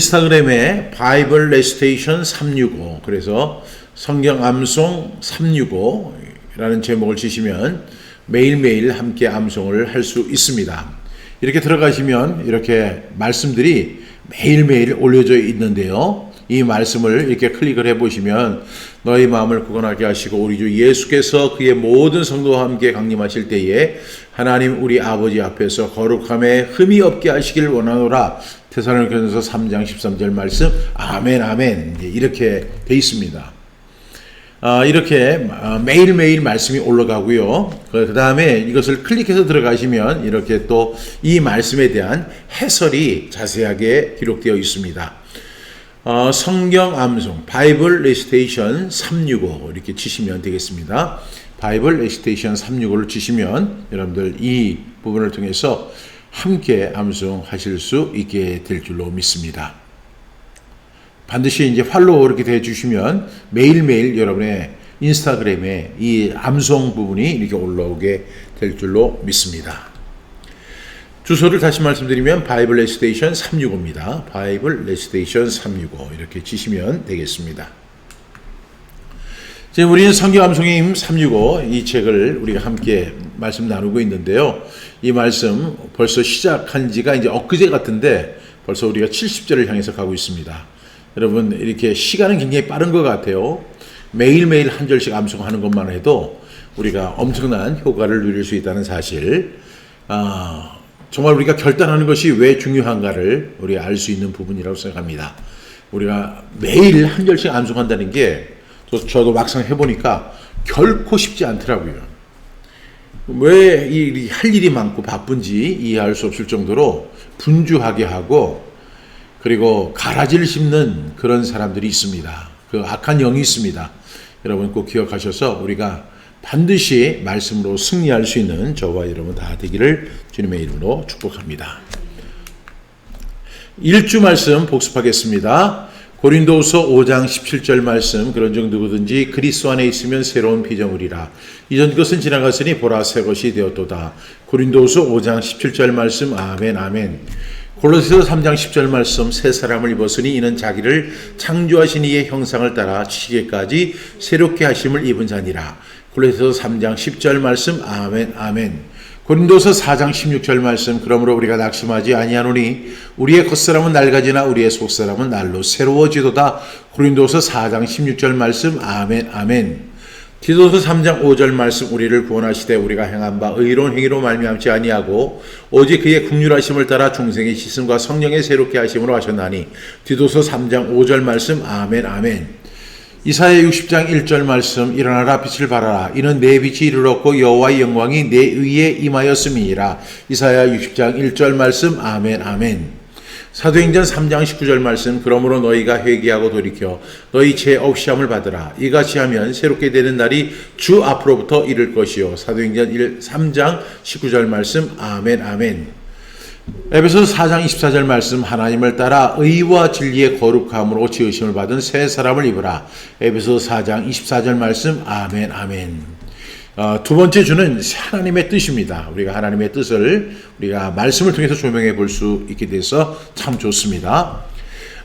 인스타그램에 바이블 레시테이션 365, 그래서 성경 암송 365라는 제목을 치시면 매일매일 함께 암송을 할 수 있습니다. 이렇게 들어가시면 이렇게 말씀들이 매일매일 올려져 있는데요. 이 말씀을 이렇게 클릭을 해보시면 너희 마음을 굳건하게 하시고 우리 주 예수께서 그의 모든 성도와 함께 강림하실 때에 하나님 우리 아버지 앞에서 거룩함에 흠이 없게 하시길 원하노라. 데살로니가전서 3장 13절 말씀 아멘 아멘 이렇게 돼 있습니다. 이렇게 매일매일 말씀이 올라가고요. 그 다음에 이것을 클릭해서 들어가시면 이렇게 또 이 말씀에 대한 해설이 자세하게 기록되어 있습니다. 성경 암송 바이블 레시테이션 365 이렇게 치시면 되겠습니다. 바이블 레시테이션 365를 치시면 여러분들 이 부분을 통해서 함께 암송하실 수 있게 될 줄로 믿습니다. 반드시 이제 팔로우 이렇게 해주시면 매일매일 여러분의 인스타그램에 이 암송 부분이 이렇게 올라오게 될 줄로 믿습니다. 주소를 다시 말씀드리면 바이블 레시테이션 365입니다. 바이블 레시테이션 365 이렇게 치시면 되겠습니다. 지금 우리는 성경 암송의 힘 365 이 책을 우리가 함께 말씀 나누고 있는데요. 이 말씀 벌써 시작한 지가 이제 엊그제 같은데 벌써 우리가 70절을 향해서 가고 있습니다. 여러분 이렇게 시간은 굉장히 빠른 것 같아요. 매일매일 한 절씩 암송하는 것만 해도 우리가 엄청난 효과를 누릴 수 있다는 사실, 정말 우리가 결단하는 것이 왜 중요한가를 우리 알 수 있는 부분이라고 생각합니다. 우리가 매일 한 절씩 암송한다는 게 저도 막상 해보니까 결코 쉽지 않더라고요. 왜 할 일이 많고 바쁜지 이해할 수 없을 정도로 분주하게 하고 그리고 가라지를 씹는 그런 사람들이 있습니다. 그 악한 영이 있습니다. 여러분 꼭 기억하셔서 우리가 반드시 말씀으로 승리할 수 있는 저와 여러분 다 되기를 주님의 이름으로 축복합니다. 1주 말씀 복습하겠습니다. 고린도후서 5장 17절 말씀 그런즉 누구든지 그리스도 안에 있으면 새로운 피조물이라 이전 것은 지나갔으니 보라 새 것이 되었도다. 고린도후서 5장 17절 말씀 아멘 아멘. 골로새서 3장 10절 말씀 새 사람을 입었으니 이는 자기를 창조하신 이의 형상을 따라 지시기까지 새롭게 하심을 입은 자니라. 골로새서 3장 10절 말씀 아멘 아멘. 고린도서 4장 16절 말씀 그러므로 우리가 낙심하지 아니하노니 우리의 겉사람은 낡아지나 우리의 속사람은 날로 새로워지도다. 고린도서 4장 16절 말씀 아멘 아멘. 디도서 3장 5절 말씀 우리를 구원하시되 우리가 행한 바 의로운 행위로 말미암지 아니하고 오직 그의 긍휼하심을 따라 중생의 씻음과 성령의 새롭게 하심으로 하셨나니. 디도서 3장 5절 말씀 아멘 아멘. 이사야 60장 1절 말씀 일어나라 빛을 발하라 이는 내 빛이 이르렀고 여호와의 영광이 내 위에 임하였음이니라. 이사야 60장 1절 말씀 아멘 아멘. 사도행전 3장 19절 말씀 그러므로 너희가 회개하고 돌이켜 너희 죄 없이함을 받으라. 이같이 하면 새롭게 되는 날이 주 앞으로부터 이를 것이요. 사도행전 3장 19절 말씀 아멘 아멘. 에베소서 4장 24절 말씀 하나님을 따라 의와 진리의 거룩함으로 지으심을 받은 새 사람을 입으라. 에베소서 4장 24절 말씀 아멘 아멘. 두 번째 주는 하나님의 뜻입니다. 우리가 하나님의 뜻을 우리가 말씀을 통해서 조명해 볼 수 있게 돼서 참 좋습니다.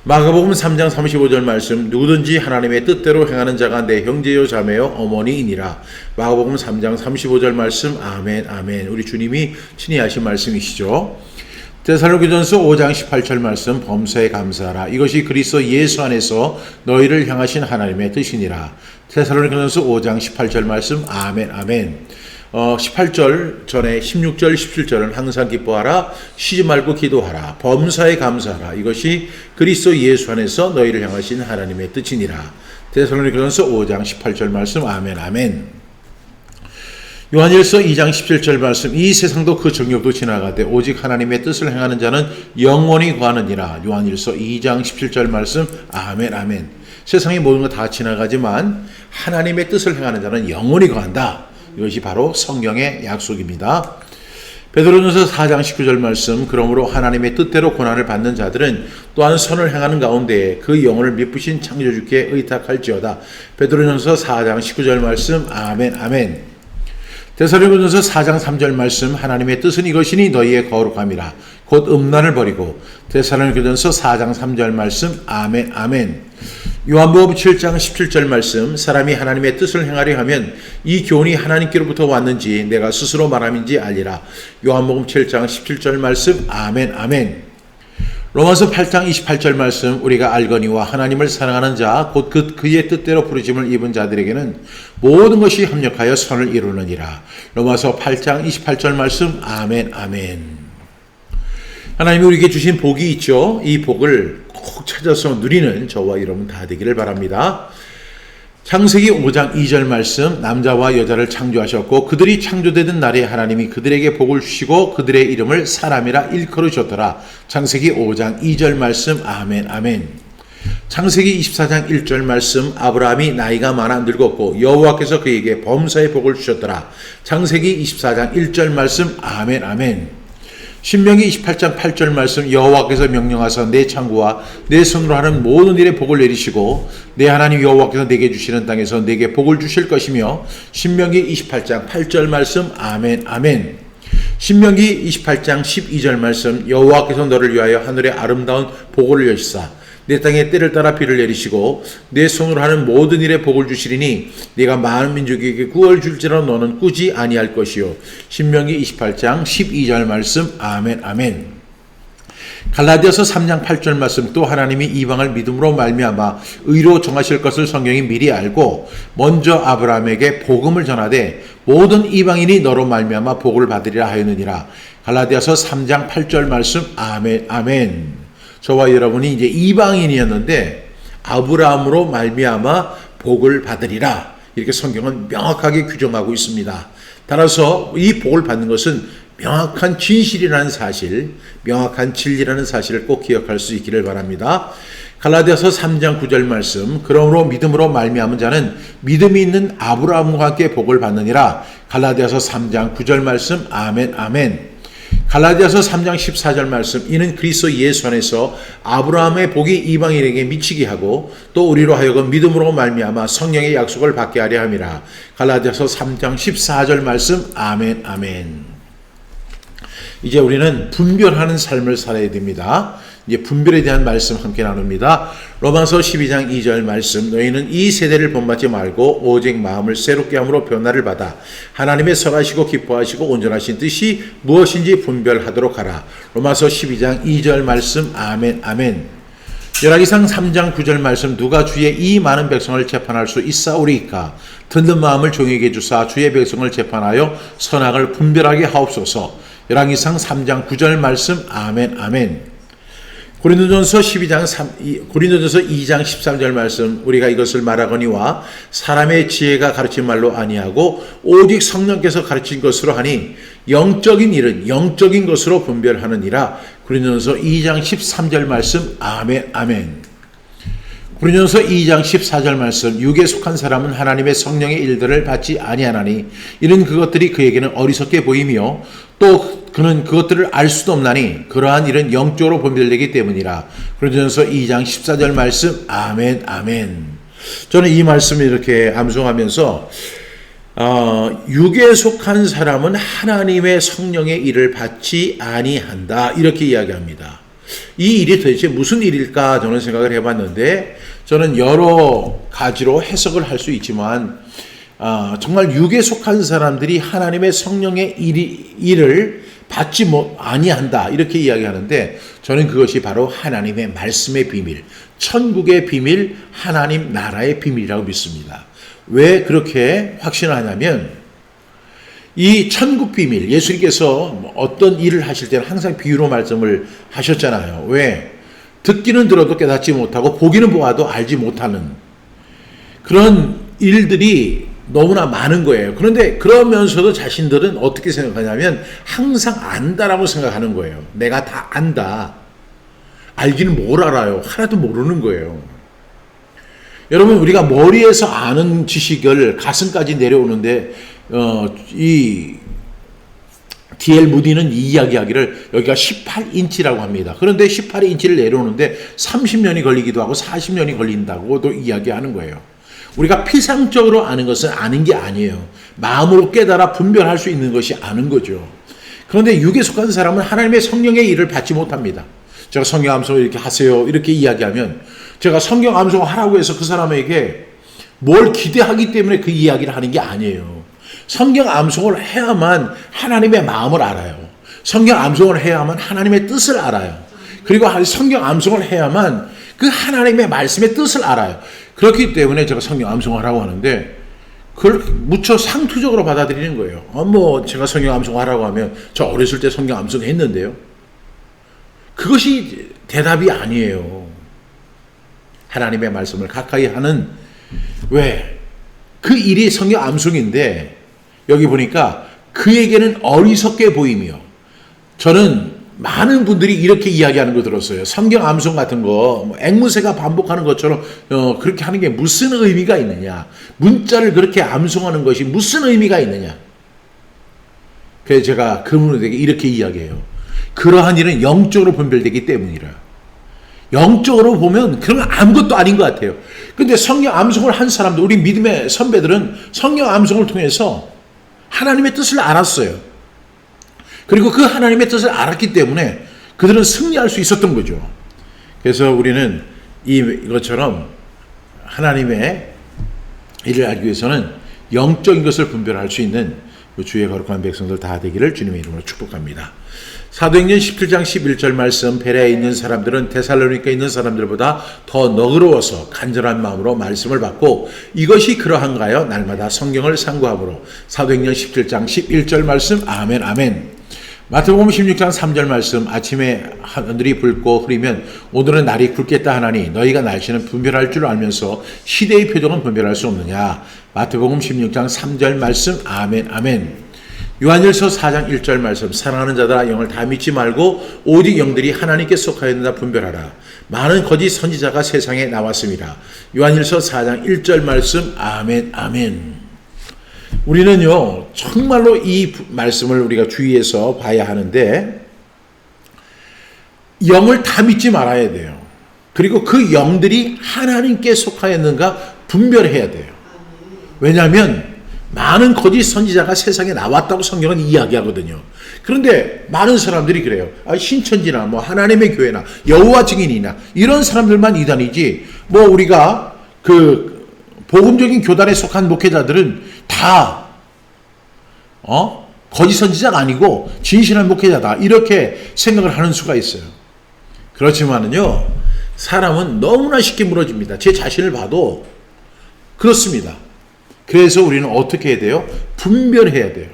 마가복음 3장 35절 말씀 누구든지 하나님의 뜻대로 행하는 자가 내 형제요 자매요 어머니이니라. 마가복음 3장 35절 말씀 아멘 아멘. 우리 주님이 친히 하신 말씀이시죠. 데살로니가전서 5장 18절 말씀 범사에 감사하라 이것이 그리스도 예수 안에서 너희를 향하신 하나님의 뜻이니라. 데살로니가전서 5장 18절 말씀 아멘 아멘. 18절 전에 16절 17절은 항상 기뻐하라 쉬지 말고 기도하라 범사에 감사하라 이것이 그리스도 예수 안에서 너희를 향하신 하나님의 뜻이니라. 데살로니가전서 5장 18절 말씀 아멘 아멘. 요한일서 2장 17절 말씀 이 세상도 그 정욕도 지나가되 오직 하나님의 뜻을 행하는 자는 영원히 거하느니라. 요한일서 2장 17절 말씀 아멘 아멘. 세상의 모든 것 다 지나가지만 하나님의 뜻을 행하는 자는 영원히 거한다. 이것이 바로 성경의 약속입니다. 베드로전서 4장 19절 말씀 그러므로 하나님의 뜻대로 고난을 받는 자들은 또한 선을 행하는 가운데 그 영혼을 미쁘신 창조주께 의탁할지어다. 베드로전서 4장 19절 말씀 아멘 아멘. 데살로니가전서 4장 3절 말씀 하나님의 뜻은 이것이니 너희의 거룩함이라. 곧 음란을 버리고. 데살로니가전서 4장 3절 말씀. 아멘 아멘. 요한복음 7장 17절 말씀. 사람이 하나님의 뜻을 행하려 하면 이 교훈이 하나님께로부터 왔는지 내가 스스로 말함인지 알리라. 요한복음 7장 17절 말씀. 아멘 아멘. 로마서 8장 28절 말씀. 우리가 알거니와 하나님을 사랑하는 자 곧 그의 뜻대로 부르심을 입은 자들에게는 모든 것이 합력하여 선을 이루느니라. 로마서 8장 28절 말씀. 아멘 아멘. 하나님이 우리에게 주신 복이 있죠. 이 복을 꼭 찾아서 누리는 저와 여러분 다 되기를 바랍니다. 창세기 5장 2절 말씀. 남자와 여자를 창조하셨고 그들이 창조되던 날에 하나님이 그들에게 복을 주시고 그들의 이름을 사람이라 일컬으셨더라. 창세기 5장 2절 말씀. 아멘 아멘. 창세기 24장 1절 말씀. 아브라함이 나이가 많아 늙었고 여호와께서 그에게 범사의 복을 주셨더라. 창세기 24장 1절 말씀. 아멘 아멘. 신명기 28장 8절 말씀. 여호와께서 명령하사 내 창고와 내 손으로 하는 모든 일에 복을 내리시고 내 하나님 여호와께서 내게 주시는 땅에서 내게 복을 주실 것이며. 신명기 28장 8절 말씀. 아멘 아멘. 신명기 28장 12절 말씀. 여호와께서 너를 위하여 하늘의 아름다운 복을 여시사 내 땅에 때를 따라 비를 내리시고 내 손으로 하는 모든 일에 복을 주시리니 네가 많은 민족에게 구원을 줄지라도 너는 꾸지 아니할 것이요. 신명기 28장 12절 말씀. 아멘 아멘. 갈라디아서 3장 8절 말씀. 또 하나님이 이방을 믿음으로 말미암아 의로 정하실 것을 성경이 미리 알고 먼저 아브라함에게 복음을 전하되 모든 이방인이 너로 말미암아 복을 받으리라 하였느니라. 갈라디아서 3장 8절 말씀. 아멘 아멘. 저와 여러분이 이제 이방인이었는데 아브라함으로 말미암아 복을 받으리라. 이렇게 성경은 명확하게 규정하고 있습니다. 따라서 이 복을 받는 것은 명확한 진실이라는 사실, 명확한 진리라는 사실을 꼭 기억할 수 있기를 바랍니다. 갈라디아서 3장 9절 말씀. 그러므로 믿음으로 말미암은 자는 믿음이 있는 아브라함과 함께 복을 받느니라. 갈라디아서 3장 9절 말씀. 아멘 아멘. 갈라디아서 3장 14절 말씀. 이는 그리스도 예수 안에서 아브라함의 복이 이방인에게 미치게 하고 또 우리로 하여금 믿음으로 말미암아 성령의 약속을 받게 하려 함이라. 갈라디아서 3장 14절 말씀. 아멘 아멘. 이제 우리는 분별하는 삶을 살아야 됩니다. 이제 분별에 대한 말씀 함께 나눕니다. 로마서 12장 2절 말씀. 너희는 이 세대를 본받지 말고 오직 마음을 새롭게 함으로 변화를 받아 하나님의 선하시고 기뻐하시고 온전하신 뜻이 무엇인지 분별하도록 하라. 로마서 12장 2절 말씀. 아멘 아멘. 열왕기상 3장 9절 말씀. 누가 주의 이 많은 백성을 재판할 수 있사오리이까. 듣는 마음을 종에게 주사 주의 백성을 재판하여 선악을 분별하게 하옵소서. 열왕기상 3장 9절 말씀. 아멘 아멘. 고린도전서 2장 13절 말씀. 우리가 이것을 말하거니와 사람의 지혜가 가르친 말로 아니하고 오직 성령께서 가르친 것으로 하니 영적인 일은 영적인 것으로 분별하느니라. 고린도전서 2장 13절 말씀. 아멘 아멘. 고린도전서 2장 14절 말씀. 육에 속한 사람은 하나님의 성령의 일들을 받지 아니하나니 이는 그것들이 그에게는 어리석게 보이며 또 그는 그것들을 알 수도 없나니 그러한 일은 영적으로 분별되기 때문이라. 고린도전서 2장 14절 말씀. 아멘 아멘. 저는 이 말씀을 이렇게 암송하면서 육에 속한 사람은 하나님의 성령의 일을 받지 아니한다 이렇게 이야기합니다. 이 일이 도대체 무슨 일일까 저는 생각을 해봤는데 저는 여러 가지로 해석을 할 수 있지만 정말 육에 속한 사람들이 하나님의 성령의 일을 받지 아니한다 이렇게 이야기하는데 저는 그것이 바로 하나님의 말씀의 비밀, 천국의 비밀, 하나님 나라의 비밀이라고 믿습니다. 왜 그렇게 확신하냐면 이 천국 비밀, 예수님께서 어떤 일을 하실 때는 항상 비유로 말씀을 하셨잖아요. 왜? 듣기는 들어도 깨닫지 못하고 보기는 보아도 알지 못하는 그런 일들이 너무나 많은 거예요. 그런데 그러면서도 자신들은 어떻게 생각하냐면 항상 안다라고 생각하는 거예요. 내가 다 안다. 알기는 뭘 알아요? 하나도 모르는 거예요. 여러분 우리가 머리에서 아는 지식을 가슴까지 내려오는데 이 D.L. 무디는 이 이야기하기를 여기가 18인치라고 합니다. 그런데 18인치를 내려오는데 30년이 걸리기도 하고 40년이 걸린다고도 이야기하는 거예요. 우리가 피상적으로 아는 것은 아는 게 아니에요. 마음으로 깨달아 분별할 수 있는 것이 아는 거죠. 그런데 육에 속한 사람은 하나님의 성령의 일을 받지 못합니다. 제가 성경 암송을 이렇게 하세요 이렇게 이야기하면 제가 성경 암송을 하라고 해서 그 사람에게 뭘 기대하기 때문에 그 이야기를 하는 게 아니에요. 성경 암송을 해야만 하나님의 마음을 알아요. 성경 암송을 해야만 하나님의 뜻을 알아요. 그리고 성경 암송을 해야만 그 하나님의 말씀의 뜻을 알아요. 그렇기 때문에 제가 성경 암송을 하라고 하는데 그걸 무척 상투적으로 받아들이는 거예요. 제가 성경 암송하라고 하면 저 어렸을 때 성경 암송했는데요. 그것이 대답이 아니에요. 하나님의 말씀을 가까이 하는 왜? 그 일이 성경 암송인데 여기 보니까 그에게는 어리석게 보이며 저는 많은 분들이 이렇게 이야기하는 거 들었어요. 성경 암송 같은 거 앵무새가 반복하는 것처럼 그렇게 하는 게 무슨 의미가 있느냐. 문자를 그렇게 암송하는 것이 무슨 의미가 있느냐. 그래서 제가 그분에게 이렇게 이야기해요. 그러한 일은 영적으로 분별되기 때문이라. 영적으로 보면 그런 아무것도 아닌 것 같아요. 근데 성경 암송을 한 사람들, 우리 믿음의 선배들은 성경 암송을 통해서 하나님의 뜻을 알았어요. 그리고 그 하나님의 뜻을 알았기 때문에 그들은 승리할 수 있었던 거죠. 그래서 우리는 이것처럼 하나님의 일을 알기 위해서는 영적인 것을 분별할 수 있는 주의 거룩한 백성들 다 되기를 주님의 이름으로 축복합니다. 사도행전 17장 11절 말씀, 베레아에 있는 사람들은 데살로니가에 있는 사람들보다 더 너그러워서 간절한 마음으로 말씀을 받고 이것이 그러한가요? 날마다 성경을 상고함으로. 사도행전 17장 11절 말씀, 아멘 아멘. 마태복음 16장 3절 말씀, 아침에 하늘이 붉고 흐리면 오늘은 날이 굵겠다 하나니 너희가 날씨는 분별할 줄 알면서 시대의 표적은 분별할 수 없느냐. 마태복음 16장 3절 말씀, 아멘 아멘. 요한일서 4장 1절 말씀, 사랑하는 자들아 영을 다 믿지 말고 오직 영들이 하나님께 속하였느냐 분별하라. 많은 거짓 선지자가 세상에 나왔습니다. 요한일서 4장 1절 말씀, 아멘 아멘. 우리는요 정말로 이 말씀을 우리가 주의해서 봐야 하는데 영을 다 믿지 말아야 돼요. 그리고 그 영들이 하나님께 속하였는가 분별해야 돼요. 왜냐하면 많은 거짓 선지자가 세상에 나왔다고 성경은 이야기하거든요. 그런데 많은 사람들이 그래요. 신천지나 하나님의 교회나 여호와 증인이나 이런 사람들만 이단이지 우리가 그 복음적인 교단에 속한 목회자들은 다 거짓 선지자가 아니고 진실한 목회자다 이렇게 생각을 하는 수가 있어요. 그렇지만은요 사람은 너무나 쉽게 무너집니다. 제 자신을 봐도 그렇습니다. 그래서 우리는 어떻게 해야 돼요? 분별해야 돼요.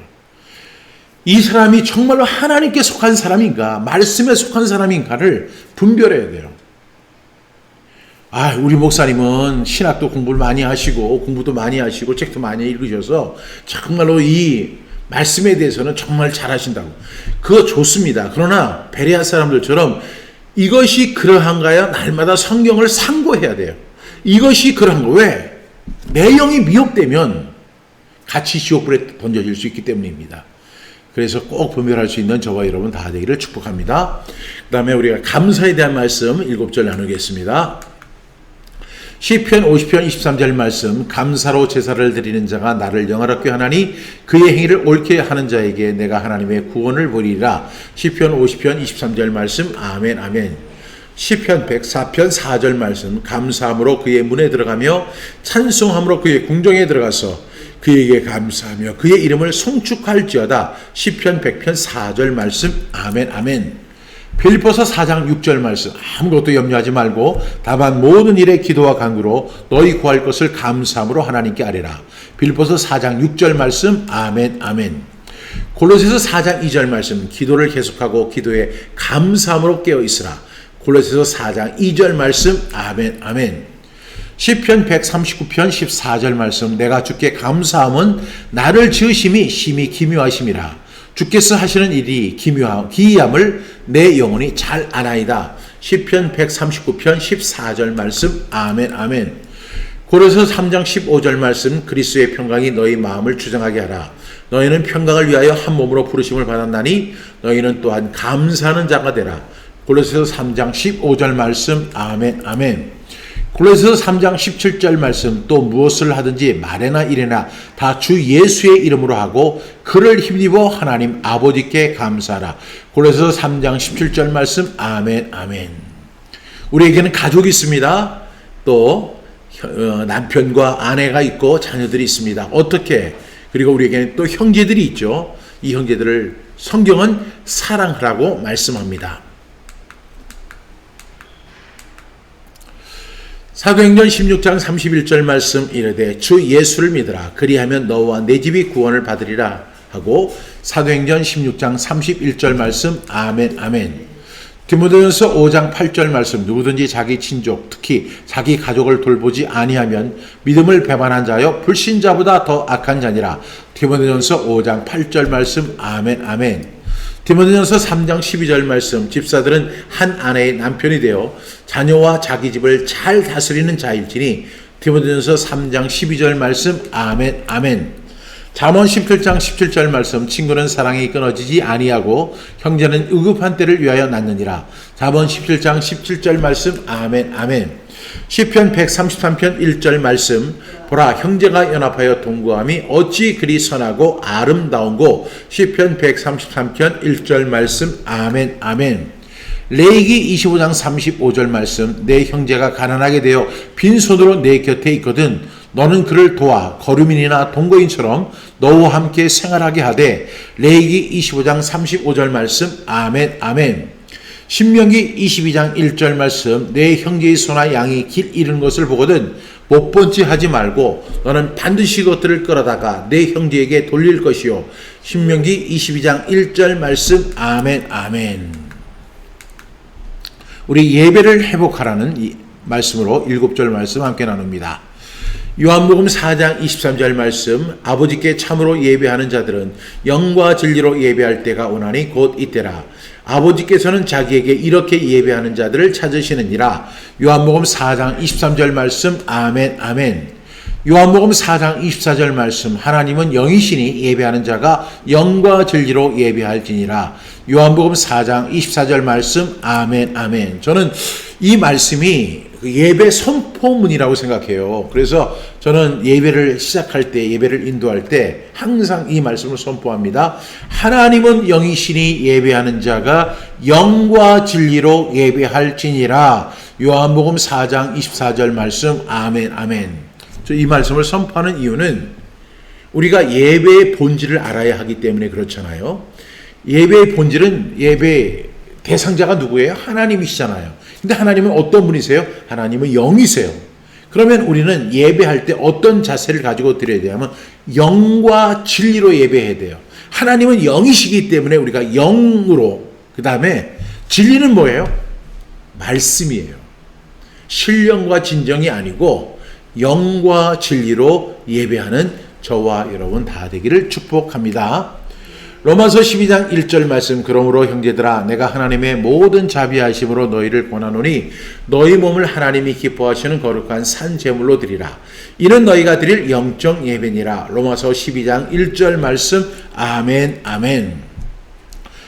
이 사람이 정말로 하나님께 속한 사람인가 말씀에 속한 사람인가를 분별해야 돼요. 우리 목사님은 신학도 공부를 많이 하시고 공부도 많이 하시고 책도 많이 읽으셔서 정말로 이 말씀에 대해서는 정말 잘하신다고. 그거 좋습니다. 그러나 베레아 사람들처럼 이것이 그러한가요? 날마다 성경을 상고해야 돼요. 이것이 그러한가. 왜? 내 영이 미혹되면 같이 지옥불에 던져질 수 있기 때문입니다. 그래서 꼭 분별할 수 있는 저와 여러분 다 되기를 축복합니다. 그 다음에 우리가 감사에 대한 말씀 7절 나누겠습니다. 시편 50편 23절 말씀, 감사로 제사를 드리는 자가 나를 영화롭게 하나니 그의 행위를 옳게 하는 자에게 내가 하나님의 구원을 보리라. 시편 50편 23절 말씀, 아멘 아멘. 시편 104편 4절 말씀, 감사함으로 그의 문에 들어가며 찬송함으로 그의 궁정에 들어가서 그에게 감사하며 그의 이름을 송축할지어다. 시편 100편 4절 말씀, 아멘 아멘. 빌립보서 4장 6절 말씀, 아무것도 염려하지 말고 다만 모든 일에 기도와 간구로 너희 구할 것을 감사함으로 하나님께 아뢰라. 빌립보서 4장 6절 말씀, 아멘 아멘. 골로새서 4장 2절 말씀, 기도를 계속하고 기도에 감사함으로 깨어 있으라. 골로새서 4장 2절 말씀, 아멘 아멘. 시편 139편 14절 말씀, 내가 주께 감사함은 나를 지으심이 심히 기묘하심이라. 주께서 하시는 일이 기이함을 내 영혼이 잘 아나이다. 시편 139편 14절 말씀, 아멘 아멘. 고린도서 3장 15절 말씀, 그리스도의 평강이 너희 마음을 주장하게 하라. 너희는 평강을 위하여 한 몸으로 부르심을 받았나니 너희는 또한 감사하는 자가 되라. 고린도서 3장 15절 말씀, 아멘 아멘. 골로새서 3장 17절 말씀 또 무엇을 하든지 말에나 이래나 다 주 예수의 이름으로 하고 그를 힘입어 하나님 아버지께 감사하라. 골로새서 3장 17절 말씀 아멘 아멘. 우리에게는 가족이 있습니다. 또 남편과 아내가 있고 자녀들이 있습니다. 어떻게? 그리고 우리에게는 또 형제들이 있죠. 이 형제들을 성경은 사랑하라고 말씀합니다. 사도행전 16장 31절 말씀 이르되 주 예수를 믿으라 그리하면 너와 내 집이 구원을 받으리라 하고 사도행전 16장 31절 말씀 아멘 아멘. 디모데전서 5장 8절 말씀 누구든지 자기 친족 특히 자기 가족을 돌보지 아니하면 믿음을 배반한 자여 불신자보다 더 악한 자니라. 디모데전서 5장 8절 말씀 아멘 아멘. 디모데전서 3장 12절 말씀 집사들은 한 아내의 남편이 되어 자녀와 자기 집을 잘 다스리는 자일지니. 디모데전서 3장 12절 말씀 아멘 아멘. 잠언 17장 17절 말씀 친구는 사랑이 끊어지지 아니하고 형제는 의급한 때를 위하여 낳느니라. 잠언 17장 17절 말씀 아멘 아멘. 시편 133편 1절 말씀 보라 형제가 연합하여 동거함이 어찌 그리 선하고 아름다운고. 시편 133편 1절 말씀 아멘 아멘. 레위기 25장 35절 말씀 내 형제가 가난하게 되어 빈손으로 내 곁에 있거든 너는 그를 도와 거류민이나 동거인처럼 너와 함께 생활하게 하되. 레위기 25장 35절 말씀 아멘 아멘. 신명기 22장 1절 말씀 내 형제의 소나 양이 길 잃은 것을 보거든 못 본 체 하지 말고 너는 반드시 그것들을 끌어다가 내 형제에게 돌릴 것이요. 신명기 22장 1절 말씀 아멘 아멘. 우리 예배를 회복하라는 이 말씀으로 7절 말씀 함께 나눕니다. 요한복음 4장 23절 말씀 아버지께 참으로 예배하는 자들은 영과 진리로 예배할 때가 오나니 곧 이때라. 아버지께서는 자기에게 이렇게 예배하는 자들을 찾으시느니라. 요한복음 4장 23절 말씀 아멘 아멘. 요한복음 4장 24절 말씀 하나님은 영이시니 예배하는 자가 영과 진리로 예배할지니라. 요한복음 4장 24절 말씀 아멘 아멘. 저는 이 말씀이 예배 선포문이라고 생각해요. 그래서 저는 예배를 시작할 때 예배를 인도할 때 항상 이 말씀을 선포합니다. 하나님은 영이시니 예배하는 자가 영과 진리로 예배할지니라. 요한복음 4장 24절 말씀 아멘 아멘. 이 말씀을 선포하는 이유는 우리가 예배의 본질을 알아야 하기 때문에 그렇잖아요. 예배의 본질은 예배 대상자가 누구예요? 하나님이시잖아요. 근데 하나님은 어떤 분이세요? 하나님은 영이세요. 그러면 우리는 예배할 때 어떤 자세를 가지고 드려야 되냐면 영과 진리로 예배해야 돼요. 하나님은 영이시기 때문에 우리가 영으로, 그 다음에 진리는 뭐예요? 말씀이에요. 신령과 진정이 아니고 영과 진리로 예배하는 저와 여러분 다 되기를 축복합니다. 로마서 12장 1절 말씀 그러므로 형제들아 내가 하나님의 모든 자비하심으로 너희를 권하노니 너희 몸을 하나님이 기뻐하시는 거룩한 산 제물로 드리라. 이는 너희가 드릴 영적 예배니라. 로마서 12장 1절 말씀 아멘 아멘.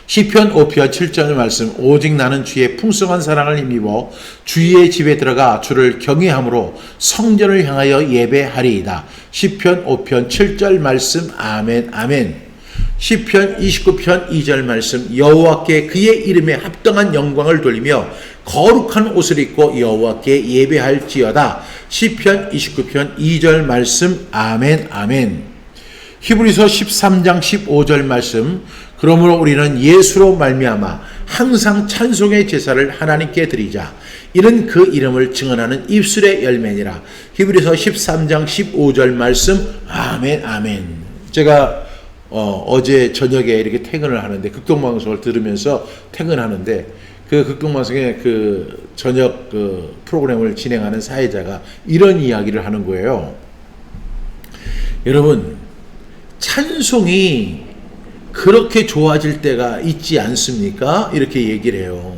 시편 5편 7절 말씀 오직 나는 주의 풍성한 사랑을 힘입어 주의 집에 들어가 주를 경외함으로 성전을 향하여 예배하리이다. 시편 5편 7절 말씀 아멘 아멘. 시편 29편 2절 말씀 여호와께 그의 이름에 합당한 영광을 돌리며 거룩한 옷을 입고 여호와께 예배할지어다. 시편 29편 2절 말씀 아멘 아멘. 히브리서 13장 15절 말씀 그러므로 우리는 예수로 말미암아 항상 찬송의 제사를 하나님께 드리자. 이는 그 이름을 증언하는 입술의 열매니라. 히브리서 13장 15절 말씀 아멘 아멘. 제가 어제 저녁에 이렇게 퇴근을 하는데 극동방송을 들으면서 퇴근하는데 그 극동방송의 그 저녁 그 프로그램을 진행하는 사회자가 이런 이야기를 하는 거예요. 여러분 찬송이 그렇게 좋아질 때가 있지 않습니까? 이렇게 얘기를 해요.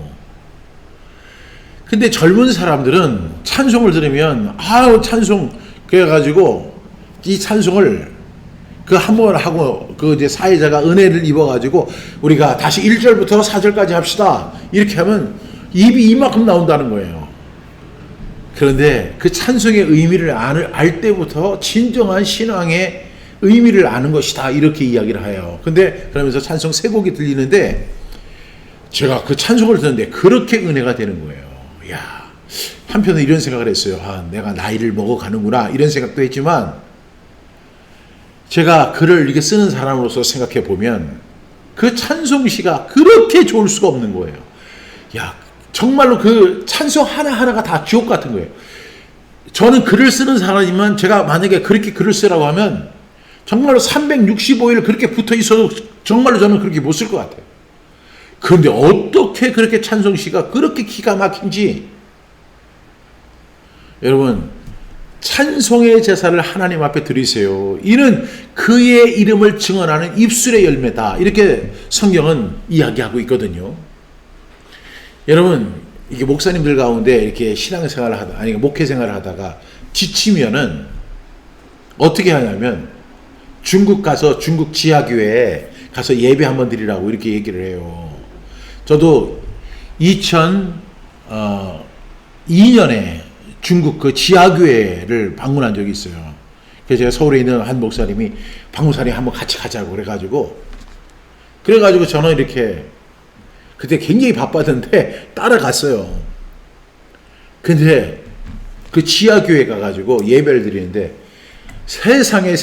근데 젊은 사람들은 찬송을 들으면 아우 찬송 그래가지고 이 찬송을 그 한 번 하고 그 이제 사회자가 은혜를 입어가지고 우리가 다시 1절부터 4절까지 합시다. 이렇게 하면 입이 이만큼 나온다는 거예요. 그런데 그 찬송의 의미를 알 때부터 진정한 신앙의 의미를 아는 것이다, 이렇게 이야기를 해요. 근데 그러면서 찬송 세 곡이 들리는데 제가 그 찬송을 듣는데 그렇게 은혜가 되는 거예요. 야, 한편은 이런 생각을 했어요. 내가 나이를 먹어가는구나, 이런 생각도 했지만 제가 글을 이렇게 쓰는 사람으로서 생각해 보면 그 찬송시가 그렇게 좋을 수가 없는 거예요. 야, 정말로 그 찬송 하나하나가 다 지옥 같은 거예요. 저는 글을 쓰는 사람이지만 제가 만약에 그렇게 글을 쓰라고 하면 정말로 365일 그렇게 붙어 있어도 정말로 저는 그렇게 못 쓸 것 같아요. 그런데 어떻게 그렇게 찬송시가 그렇게 기가 막힌지, 여러분, 찬송의 제사를 하나님 앞에 드리세요. 이는 그의 이름을 증언하는 입술의 열매다, 이렇게 성경은 이야기하고 있거든요. 여러분, 이게 목사님들 가운데 이렇게 신앙생활을 하다, 아니 목회생활을 하다가 지치면은 어떻게 하냐면 중국 가서 중국 지하교회에 가서 예배 한번 드리라고 이렇게 얘기를 해요. 저도 2002년에 중국 그 지하교회를 방문한 적이 있어요. 그래서 제가 서울에 있는 한 목사님이 박목사님 한번 같이 가자고 그래가지고 저는 이렇게 그때 굉장히 바빴는데 따라갔어요. 근데 그 지하교회 가가지고 예배를 드리는데 세상에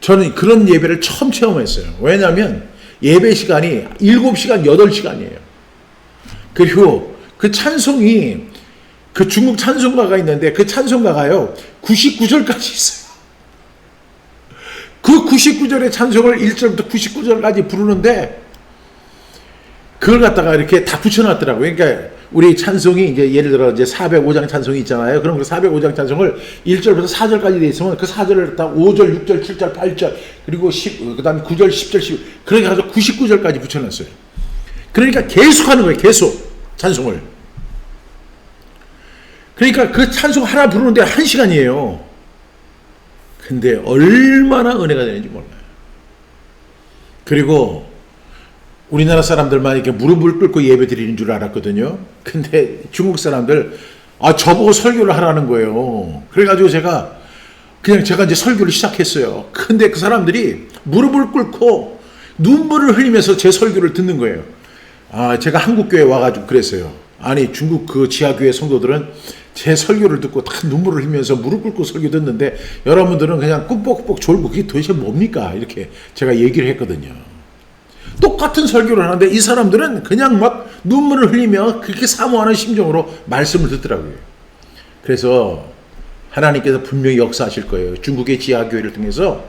저는 그런 예배를 처음 체험했어요. 왜냐하면 예배 시간이 7시간, 8시간이에요. 그리고 그 찬송이, 그 중국 찬송가가 있는데 그 찬송가가요 99절까지 있어요. 그 99절의 찬송을 1절부터 99절까지 부르는데 그걸 갖다가 이렇게 다 붙여놨더라고요. 그러니까 우리 찬송이 이제 예를 들어 이제 405장 찬송이 있잖아요. 그럼 그 405장 찬송을 1절부터 4절까지 돼 있으면 그 4절을 다 5절, 6절, 7절, 8절, 그리고 그 다음에 9절, 10절, 11절, 그렇게 가서 99절까지 붙여놨어요. 그러니까 계속 하는 거예요. 계속 찬송을. 그러니까 그 찬송 하나 부르는데 1시간이에요. 근데 얼마나 은혜가 되는지 몰라요. 그리고 우리나라 사람들만 이렇게 무릎을 꿇고 예배 드리는 줄 알았거든요. 근데 중국 사람들, 저보고 설교를 하라는 거예요. 그래가지고 제가 이제 설교를 시작했어요. 근데 그 사람들이 무릎을 꿇고 눈물을 흘리면서 제 설교를 듣는 거예요. 제가 한국교회 와가지고 그랬어요. 아니, 중국 그 지하교회 성도들은 제 설교를 듣고 다 눈물을 흘리면서 무릎 꿇고 설교 듣는데 여러분들은 그냥 꾸벅꾸벅 졸고 그게 도대체 뭡니까? 이렇게 제가 얘기를 했거든요. 똑같은 설교를 하는데 이 사람들은 그냥 막 눈물을 흘리며 그렇게 사모하는 심정으로 말씀을 듣더라고요. 그래서 하나님께서 분명히 역사하실 거예요. 중국의 지하교회를 통해서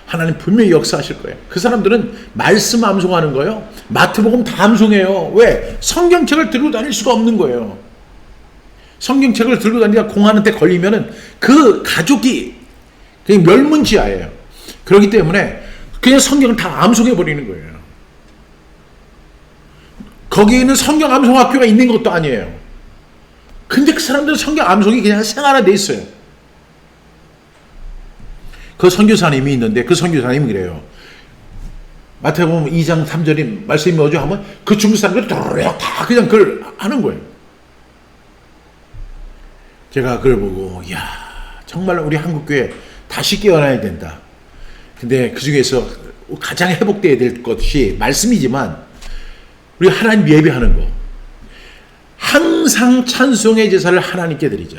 하나님 분명히 역사하실 거예요. 그 사람들은 말씀 암송하는 거예요. 마태복음 다 암송해요. 왜? 성경책을 들고 다닐 수가 없는 거예요. 성경책을 들고 다니다가 공하는 데 걸리면은 그 가족이 그냥 멸문지하예요. 그렇기 때문에 그냥 성경을 다 암송해 버리는 거예요. 거기에는 성경 암송학교가 있는 것도 아니에요. 근데 그 사람들은 성경 암송이 그냥 생활화돼 있어요. 그 선교사님이 있는데 그 선교사님이 그래요. 마태복음 2장 3절인 말씀이 뭐죠? 하면 그 중국 사람들이 다 그냥 그걸 하는 거예요. 제가 그걸 보고 정말 우리 한국교회 다시 깨어나야 된다. 근데 그 중에서 가장 회복되어야 될 것이 말씀이지만 우리 하나님 예배하는 거. 항상 찬송의 제사를 하나님께 드리자.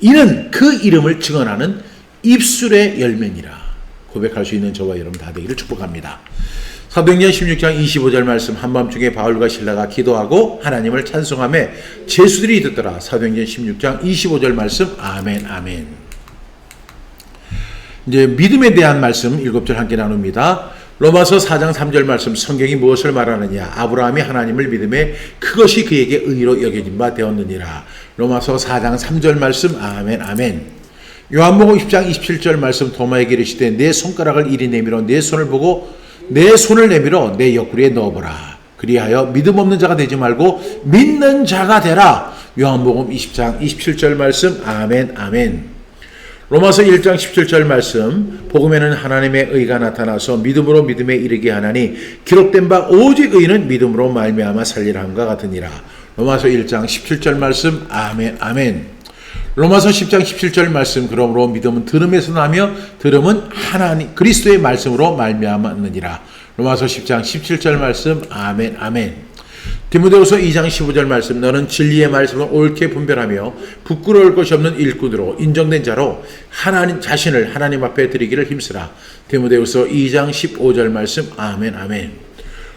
이는 그 이름을 증언하는 입술의 열매니라. 고백할 수 있는 저와 여러분 다 되기를 축복합니다. 사도행전 16장 25절 말씀, 한밤중에 바울과 실라가 기도하고 하나님을 찬송하며 제수들이 듣더라. 사도행전 16장 25절 말씀. 아멘, 아멘. 이제 믿음에 대한 말씀 7절 함께 나눕니다. 로마서 4장 3절 말씀, 성경이 무엇을 말하느냐? 아브라함이 하나님을 믿음에 그것이 그에게 의로 여겨진 바 되었느니라. 로마서 4장 3절 말씀. 아멘, 아멘. 요한복음 10장 27절 말씀, 도마에게 이르시되 내 손가락을 이리 내밀어 내 손을 보고 내 손을 내밀어 내 옆구리에 넣어보라. 그리하여 믿음 없는 자가 되지 말고 믿는 자가 되라. 요한복음 20장 27절 말씀. 아멘, 아멘. 로마서 1장 17절 말씀, 복음에는 하나님의 의가 나타나서 믿음으로 믿음에 이르게 하나니 기록된 바 오직 의는 믿음으로 말미암아 살리라 함과 같으니라. 로마서 1장 17절 말씀. 아멘 아멘. 로마서 10장 17절 말씀. 그러므로 믿음은 들음에서 나며 들음은 하나님 그리스도의 말씀으로 말미암았느니라. 로마서 10장 17절 말씀. 아멘 아멘. 디모데후서 2장 15절 말씀. 너는 진리의 말씀을 옳게 분별하며 부끄러울 것이 없는 일꾼으로 인정된 자로 하나님 자신을 하나님 앞에 드리기를 힘쓰라. 디모데후서 2장 15절 말씀. 아멘 아멘.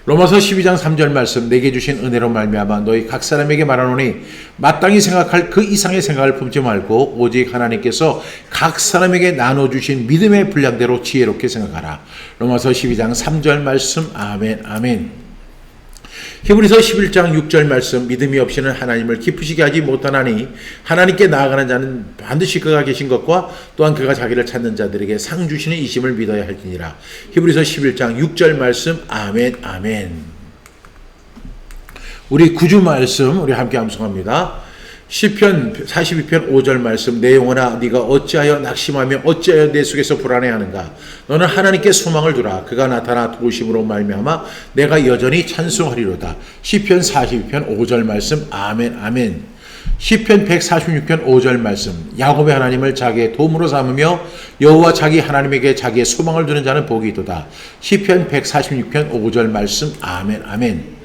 로마서 12장 3절 말씀. 내게 주신 은혜로 말미암아 너희 각 사람에게 말하노니 마땅히 생각할 그 이상의 생각을 품지 말고 오직 하나님께서 각 사람에게 나눠주신 믿음의 분량대로 지혜롭게 생각하라. 로마서 12장 3절 말씀. 아멘 아멘. 히브리서 11장 6절 말씀. 믿음이 없이는 하나님을 기쁘시게 하지 못하나니 하나님께 나아가는 자는 반드시 그가 계신 것과 또한 그가 자기를 찾는 자들에게 상 주시는 이심을 믿어야 할지니라. 히브리서 11장 6절 말씀. 아멘 아멘. 우리 구주 말씀 우리 함께 암송합니다. 시편 42편 5절 말씀. 내 영혼아 네가 어찌하여 낙심하며 어찌하여 내 속에서 불안해하는가. 너는 하나님께 소망을 두라. 그가 나타나 도우심으로 말미암아 내가 여전히 찬송하리로다. 시편 42편 5절 말씀. 아멘 아멘. 시편 146편 5절 말씀. 야곱의 하나님을 자기의 도움으로 삼으며 여호와 자기 하나님에게 자기의 소망을 두는 자는 복이 있도다. 시편 146편 5절 말씀. 아멘 아멘.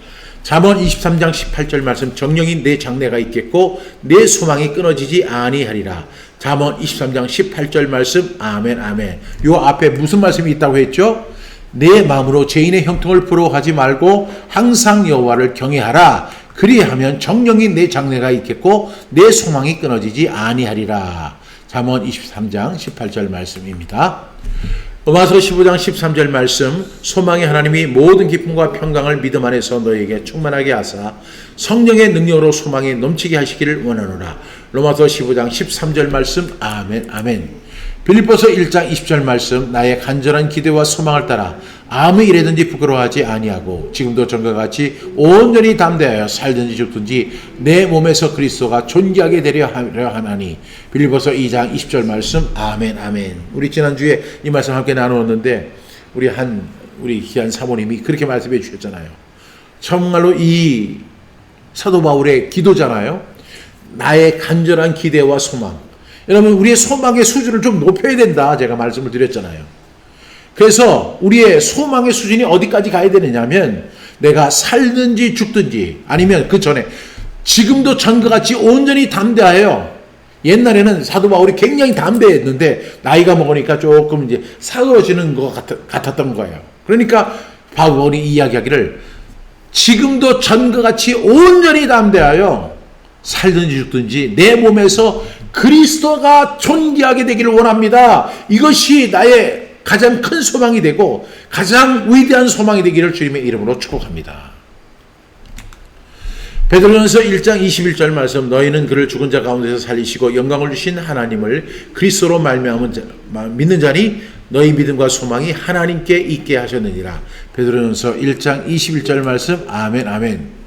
잠언 23장 18절 말씀. 정령이 내 장래가 있겠고 내 소망이 끊어지지 아니하리라. 잠언 23장 18절 말씀. 아멘 아멘. 요 앞에 무슨 말씀이 있다고 했죠? 내 마음으로 죄인의 형통을 부러워하지 말고 항상 여호와를 경외하라. 그리하면 정령이 내 장래가 있겠고 내 소망이 끊어지지 아니하리라. 잠언 23장 18절 말씀입니다. 로마서 15장 13절 말씀. 소망의 하나님이 모든 기쁨과 평강을 믿음 안에서 너에게 충만하게 하사 성령의 능력으로 소망이 넘치게 하시기를 원하노라. 로마서 15장 13절 말씀. 아멘 아멘. 빌립보서 1장 20절 말씀. 나의 간절한 기대와 소망을 따라 아무 일에든지 부끄러워하지 아니하고 지금도 전과 같이 온전히 담대하여 살든지 죽든지 내 몸에서 그리스도가 존귀하게 되려 하나니. 빌립보서 2장 20절 말씀. 아멘 아멘. 우리 지난주에 이 말씀 함께 나누었는데 우리 귀한 사모님이 그렇게 말씀해 주셨잖아요. 정말로 이 사도 바울의 기도잖아요. 나의 간절한 기대와 소망. 여러분 우리의 소망의 수준을 좀 높여야 된다 제가 말씀을 드렸잖아요. 그래서 우리의 소망의 수준이 어디까지 가야 되느냐면 내가 살든지 죽든지 아니면 그 전에 지금도 전과 같이 온전히 담대하여. 옛날에는 사도 바울이 굉장히 담대했는데 나이가 먹으니까 조금 이제 사그러지는 것 같았던 거예요. 그러니까 바울이 이야기하기를 지금도 전과 같이 온전히 담대하여 살든지 죽든지 내 몸에서 그리스도가 존귀하게 되기를 원합니다. 이것이 나의 가장 큰 소망이 되고 가장 위대한 소망이 되기를 주님의 이름으로 축복합니다. 베드로전서 1장 21절 말씀. 너희는 그를 죽은 자 가운데서 살리시고 영광을 주신 하나님을 그리스도로 믿는 자니 너희 믿음과 소망이 하나님께 있게 하셨느니라. 베드로전서 1장 21절 말씀. 아멘 아멘.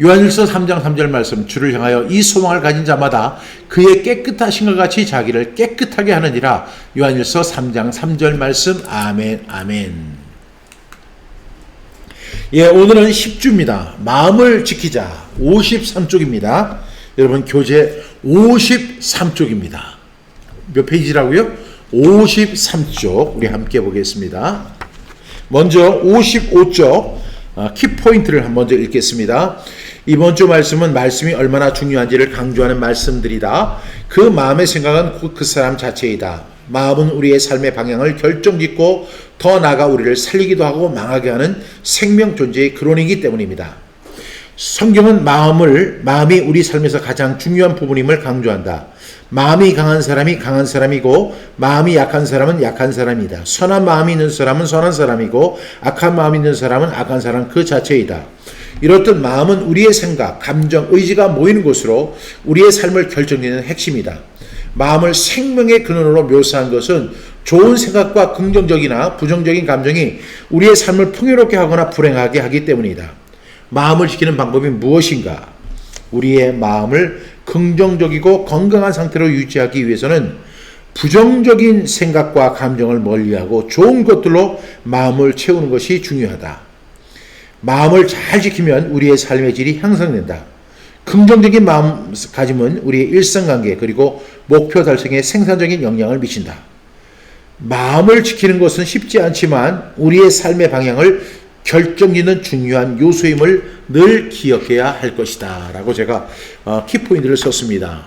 요한일서 3장 3절 말씀. 주를 향하여 이 소망을 가진 자마다 그의 깨끗하신 것 같이 자기를 깨끗하게 하느니라. 요한일서 3장 3절 말씀. 아멘 아멘. 예, 오늘은 10주입니다. 마음을 지키자. 53쪽입니다. 여러분 교재 53쪽입니다. 몇 페이지라고요? 53쪽 우리 함께 보겠습니다. 먼저 55쪽 키포인트를 먼저 읽겠습니다. 이번 주 말씀은 말씀이 얼마나 중요한지를 강조하는 말씀들이다. 그 마음의 생각은 그 사람 자체이다. 마음은 우리의 삶의 방향을 결정짓고 더 나아가 우리를 살리기도 하고 망하게 하는 생명 존재의 근원이기 때문입니다. 성경은 마음이 우리 삶에서 가장 중요한 부분임을 강조한다. 마음이 강한 사람이 강한 사람이고 마음이 약한 사람은 약한 사람이다. 선한 마음이 있는 사람은 선한 사람이고 악한 마음이 있는 사람은 악한 사람 그 자체이다. 이렇듯 마음은 우리의 생각, 감정, 의지가 모이는 곳으로 우리의 삶을 결정짓는 핵심이다. 마음을 생명의 근원으로 묘사한 것은 좋은 생각과 긍정적이나 부정적인 감정이 우리의 삶을 풍요롭게 하거나 불행하게 하기 때문이다. 마음을 지키는 방법이 무엇인가? 우리의 마음을 긍정적이고 건강한 상태로 유지하기 위해서는 부정적인 생각과 감정을 멀리하고 좋은 것들로 마음을 채우는 것이 중요하다. 마음을 잘 지키면 우리의 삶의 질이 향상된다. 긍정적인 마음가짐은 우리의 일상관계 그리고 목표 달성에 생산적인 영향을 미친다. 마음을 지키는 것은 쉽지 않지만 우리의 삶의 방향을 결정짓는 중요한 요소임을 늘 기억해야 할 것이다 라고 제가 키포인트를 썼습니다.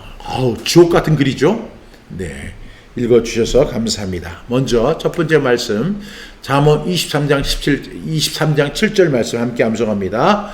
주옥 같은 글이죠. 네, 읽어주셔서 감사합니다. 먼저 첫 번째 말씀 잠언 23장 7절 말씀 함께 암송합니다.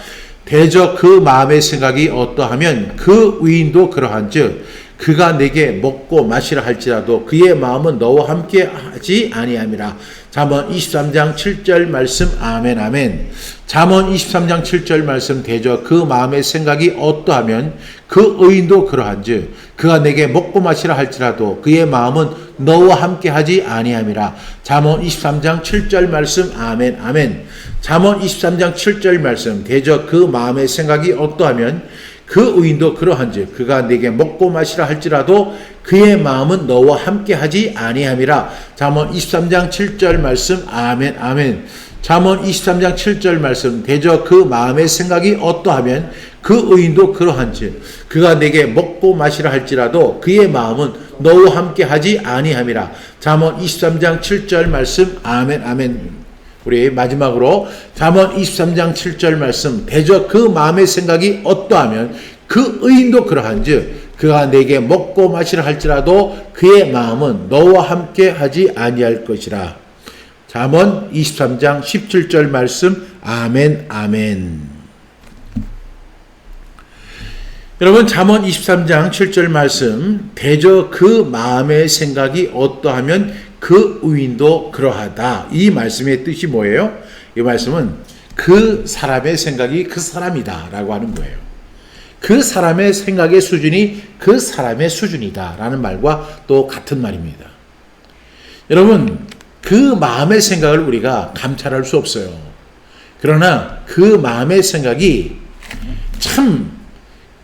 대저 그 마음의 생각이 어떠하면 그 의인도 그러한즉 그가 내게 먹고 마시라 할지라도 그의 마음은 너와 함께 하지 아니함이라. 잠언 23장 7절 말씀. 아멘 아멘. 잠언 23장 7절 말씀. 대저 그 마음의 생각이 어떠하면 그 의인도 그러한즉 그가 내게 먹고 마시라 할지라도 그의 마음은 너와 함께 하지 아니함이라. 잠언 23장 7절 말씀. 아멘 아멘. 잠언 23장 7절 말씀. 대저 그 마음의 생각이 어떠하면 그 의인도 그러한즉 그가 내게 먹고 마시라 할지라도 그의 마음은 너와 함께 하지 아니함이라. 잠언 23장 7절 말씀. 아멘 아멘. 잠언 23장 7절 말씀. 대저 그 마음의 생각이 어떠하면 그 의인도 그러한즉 그가 내게 먹고 마시라 할지라도 그의 마음은 너와 함께 하지 아니함이라. 잠언 23장 7절 말씀. 아멘 아멘. 우리 마지막으로 잠언 23장 7절 말씀. 대저 그 마음의 생각이 어떠하면 그 의인도 그러한즉 그가 내게 먹고 마시라 할지라도 그의 마음은 너와 함께 하지 아니할 것이라. 잠언 23장 17절 말씀. 아멘 아멘. 여러분, 잠언 23장 7절 말씀. 대저 그 마음의 생각이 어떠하면 그 의인도 그러하다. 이 말씀의 뜻이 뭐예요? 이 말씀은 그 사람의 생각이 그 사람이다 라고 하는 거예요. 그 사람의 생각의 수준이 그 사람의 수준이다 라는 말과 또 같은 말입니다. 여러분, 그 마음의 생각을 우리가 감찰할 수 없어요. 그러나 그 마음의 생각이 참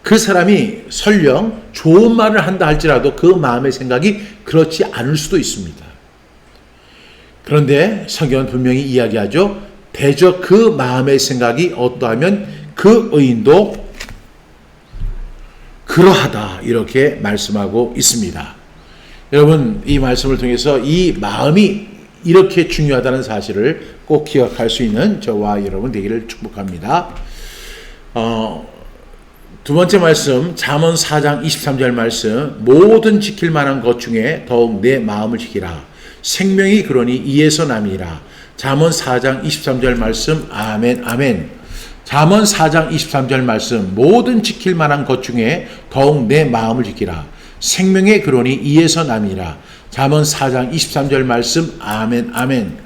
그 사람이 설령 좋은 말을 한다 할지라도 그 마음의 생각이 그렇지 않을 수도 있습니다. 그런데 성경은 분명히 이야기하죠. 대저 그 마음의 생각이 어떠하면 그 의인도 그러하다 이렇게 말씀하고 있습니다. 여러분, 이 말씀을 통해서 이 마음이 이렇게 중요하다는 사실을 꼭 기억할 수 있는 저와 여러분 되기를 축복합니다. 두 번째 말씀 잠언 4장 23절 말씀. 모든 지킬 만한 것 중에 더욱 내 마음을 지키라. 생명이 그러니 이에서 남이라. 잠언 4장 23절 말씀. 아멘 아멘. 잠언 4장 23절 말씀. 모든 지킬 만한 것 중에 더욱 내 마음을 지키라. 생명의 그러니 이에서 남이라. 잠언 4장 23절 말씀. 아멘 아멘.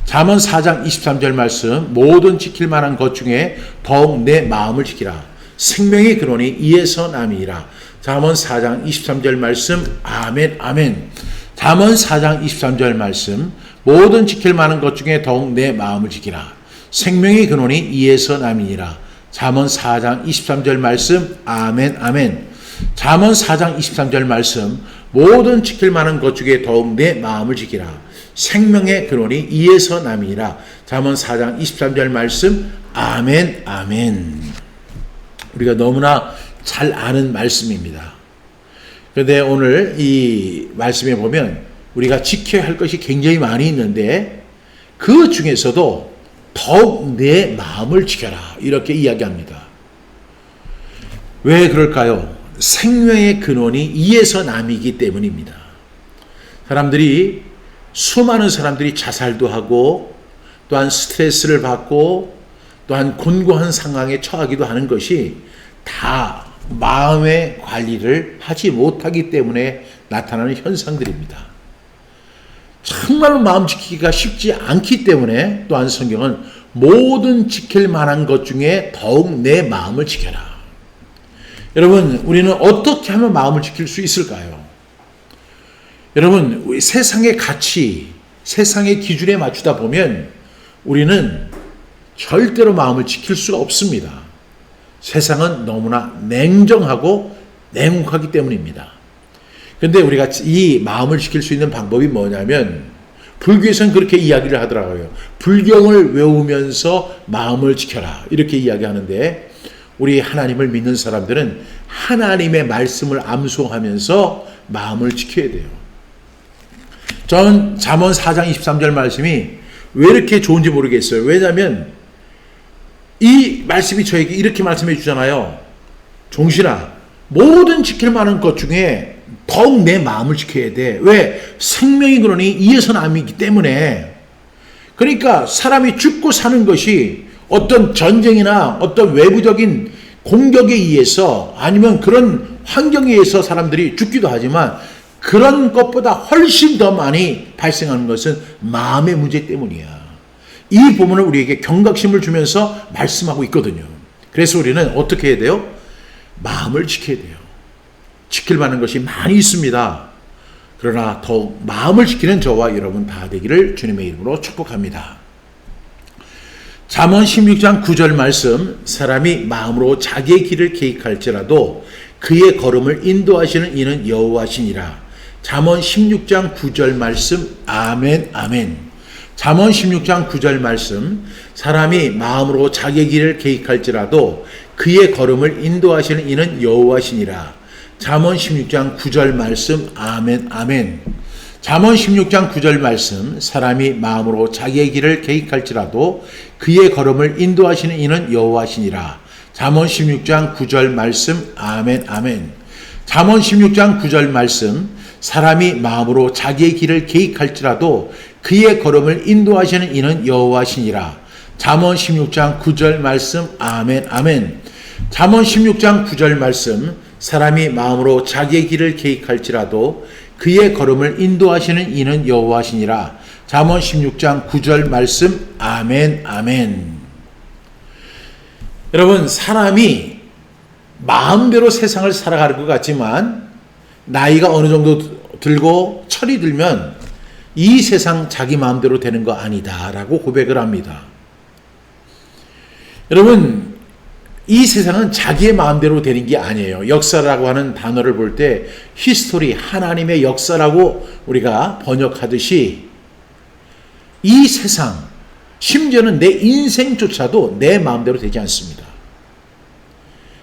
잠언 4장 23절 말씀. 모든 지킬 만한 것 중에 더욱 내 마음을 지키라. 생명의 근원이 이에서 남이라. 잠언 4장 23절 말씀. 아멘 아멘. 잠언 4장 23절 말씀. 모든 지킬 만한 것 중에 더욱 내 마음을 지키라. 생명의 근원이 이에서 남이니라. 잠언 4장 23절 말씀. 아멘 아멘. 잠언 4장 23절 말씀. 모든 지킬 만한 것 중에 더욱 내 마음을 지키라. 생명의 근원이 이에서 남이니라. 잠언 4장 23절 말씀. 아멘 아멘. 우리가 너무나 잘 아는 말씀입니다. 그런데 오늘 이 말씀에 보면 우리가 지켜야 할 것이 굉장히 많이 있는데 그 중에서도 더욱 내 마음을 지켜라 이렇게 이야기합니다. 왜 그럴까요? 생명의 근원이 이에서 남이기 때문입니다. 수많은 사람들이 자살도 하고 또한 스트레스를 받고 또한 곤고한 상황에 처하기도 하는 것이 다 마음의 관리를 하지 못하기 때문에 나타나는 현상들입니다. 정말로 마음 지키기가 쉽지 않기 때문에 또한 성경은 모든 지킬 만한 것 중에 더욱 내 마음을 지켜라. 여러분, 우리는 어떻게 하면 마음을 지킬 수 있을까요? 여러분, 세상의 가치, 세상의 기준에 맞추다 보면 우리는 절대로 마음을 지킬 수가 없습니다. 세상은 너무나 냉정하고 냉혹하기 때문입니다. 그런데 우리가 이 마음을 지킬 수 있는 방법이 뭐냐면 불교에서는 그렇게 이야기를 하더라고요. 불경을 외우면서 마음을 지켜라 이렇게 이야기하는데 우리 하나님을 믿는 사람들은 하나님의 말씀을 암송하면서 마음을 지켜야 돼요. 저는 잠언 4장 23절 말씀이 왜 이렇게 좋은지 모르겠어요. 왜냐하면 이 말씀이 저에게 이렇게 말씀해 주잖아요. 종신아, 모든 지킬 만한 것 중에 더욱 내 마음을 지켜야 돼. 왜? 생명이 그러니 이에서 남이기 때문에. 그러니까 사람이 죽고 사는 것이 어떤 전쟁이나 어떤 외부적인 공격에 의해서 아니면 그런 환경에 의해서 사람들이 죽기도 하지만 그런 것보다 훨씬 더 많이 발생하는 것은 마음의 문제 때문이야. 이 부분을 우리에게 경각심을 주면서 말씀하고 있거든요. 그래서 우리는 어떻게 해야 돼요? 마음을 지켜야 돼요. 지킬 만한 것이 많이 있습니다. 그러나 더욱 마음을 지키는 저와 여러분 다 되기를 주님의 이름으로 축복합니다. 잠언 16장 9절 말씀, 사람이 마음으로 자기의 길을 계획할지라도 그의 걸음을 인도하시는 이는 여호와시니라. 잠언 16장 9절 말씀. 아멘, 아멘. 잠언 16장 9절 말씀, 사람이 마음으로 자기의 길을 계획할지라도 그의 걸음을 인도하시는 이는 여호와시니라. 잠언 16장 9절 말씀. 아멘, 아멘. 잠언 16장 9절 말씀, 사람이 마음으로 자기의 길을 계획할지라도 그의 걸음을 인도하시는 이는 여호와시니라. 잠언 16장 9절 말씀. 아멘, 아멘. 잠언 16장 9절 말씀, 사람이 마음으로 자기의 길을 계획할지라도 그의 걸음을 인도하시는 이는 여호와시니라. 잠언 16장 9절 말씀. 아멘, 아멘. 잠언 16장 9절 말씀, 사람이 마음으로 자기의 길을 계획할지라도 그의 걸음을 인도하시는 이는 여호와시니라. 잠언 16장 9절 말씀. 아멘, 아멘. 여러분, 사람이 마음대로 세상을 살아가는 것 같지만 나이가 어느 정도 들고 철이 들면 이 세상 자기 마음대로 되는 거 아니다라고 고백을 합니다. 여러분, 이 세상은 자기의 마음대로 되는 게 아니에요. 역사라고 하는 단어를 볼 때 히스토리, 하나님의 역사라고 우리가 번역하듯이 이 세상, 심지어는 내 인생조차도 내 마음대로 되지 않습니다.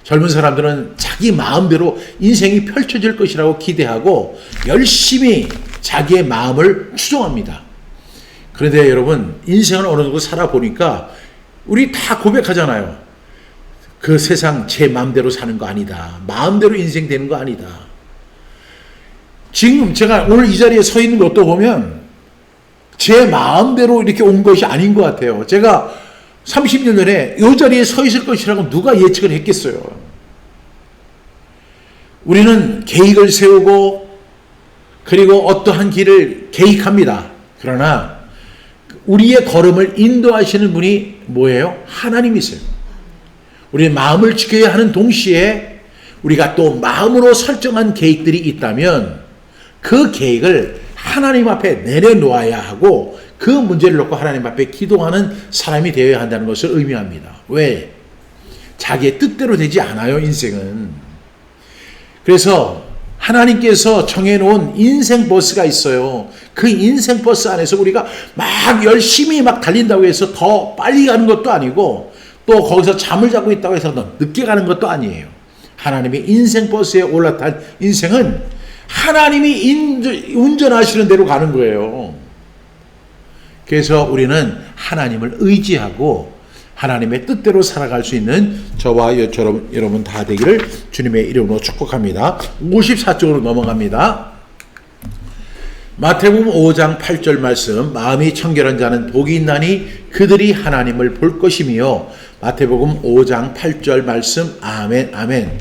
젊은 사람들은 자기 마음대로 인생이 펼쳐질 것이라고 기대하고 열심히 자기의 마음을 추종합니다. 그런데 여러분, 인생을 어느 정도 살아보니까 우리 다 고백하잖아요. 그 세상 제 마음대로 사는 거 아니다. 마음대로 인생 되는 거 아니다. 지금 제가 오늘 이 자리에 서 있는 것도 보면 제 마음대로 이렇게 온 것이 아닌 것 같아요. 제가 30년 전에 이 자리에 서 있을 것이라고 누가 예측을 했겠어요. 우리는 계획을 세우고 그리고 어떠한 길을 계획합니다. 그러나 우리의 걸음을 인도하시는 분이 뭐예요? 하나님이세요. 우리의 마음을 지켜야 하는 동시에 우리가 또 마음으로 설정한 계획들이 있다면 그 계획을 하나님 앞에 내려놓아야 하고 그 문제를 놓고 하나님 앞에 기도하는 사람이 되어야 한다는 것을 의미합니다. 왜? 자기의 뜻대로 되지 않아요, 인생은. 그래서 하나님께서 정해놓은 인생 버스가 있어요. 그 인생 버스 안에서 우리가 막 열심히 막 달린다고 해서 더 빨리 가는 것도 아니고 또 거기서 잠을 자고 있다고 해서 더 늦게 가는 것도 아니에요. 하나님이 인생 버스에 올라탄 인생은 하나님이 운전하시는 대로 가는 거예요. 그래서 우리는 하나님을 의지하고 하나님의 뜻대로 살아갈 수 있는 저와 여러분 다 되기를 주님의 이름으로 축복합니다. 54쪽으로 넘어갑니다. 마태복음 5장 8절 말씀, 마음이 청결한 자는 복이 있나니 그들이 하나님을 볼 것이며. 마태복음 5장 8절 말씀. 아멘, 아멘.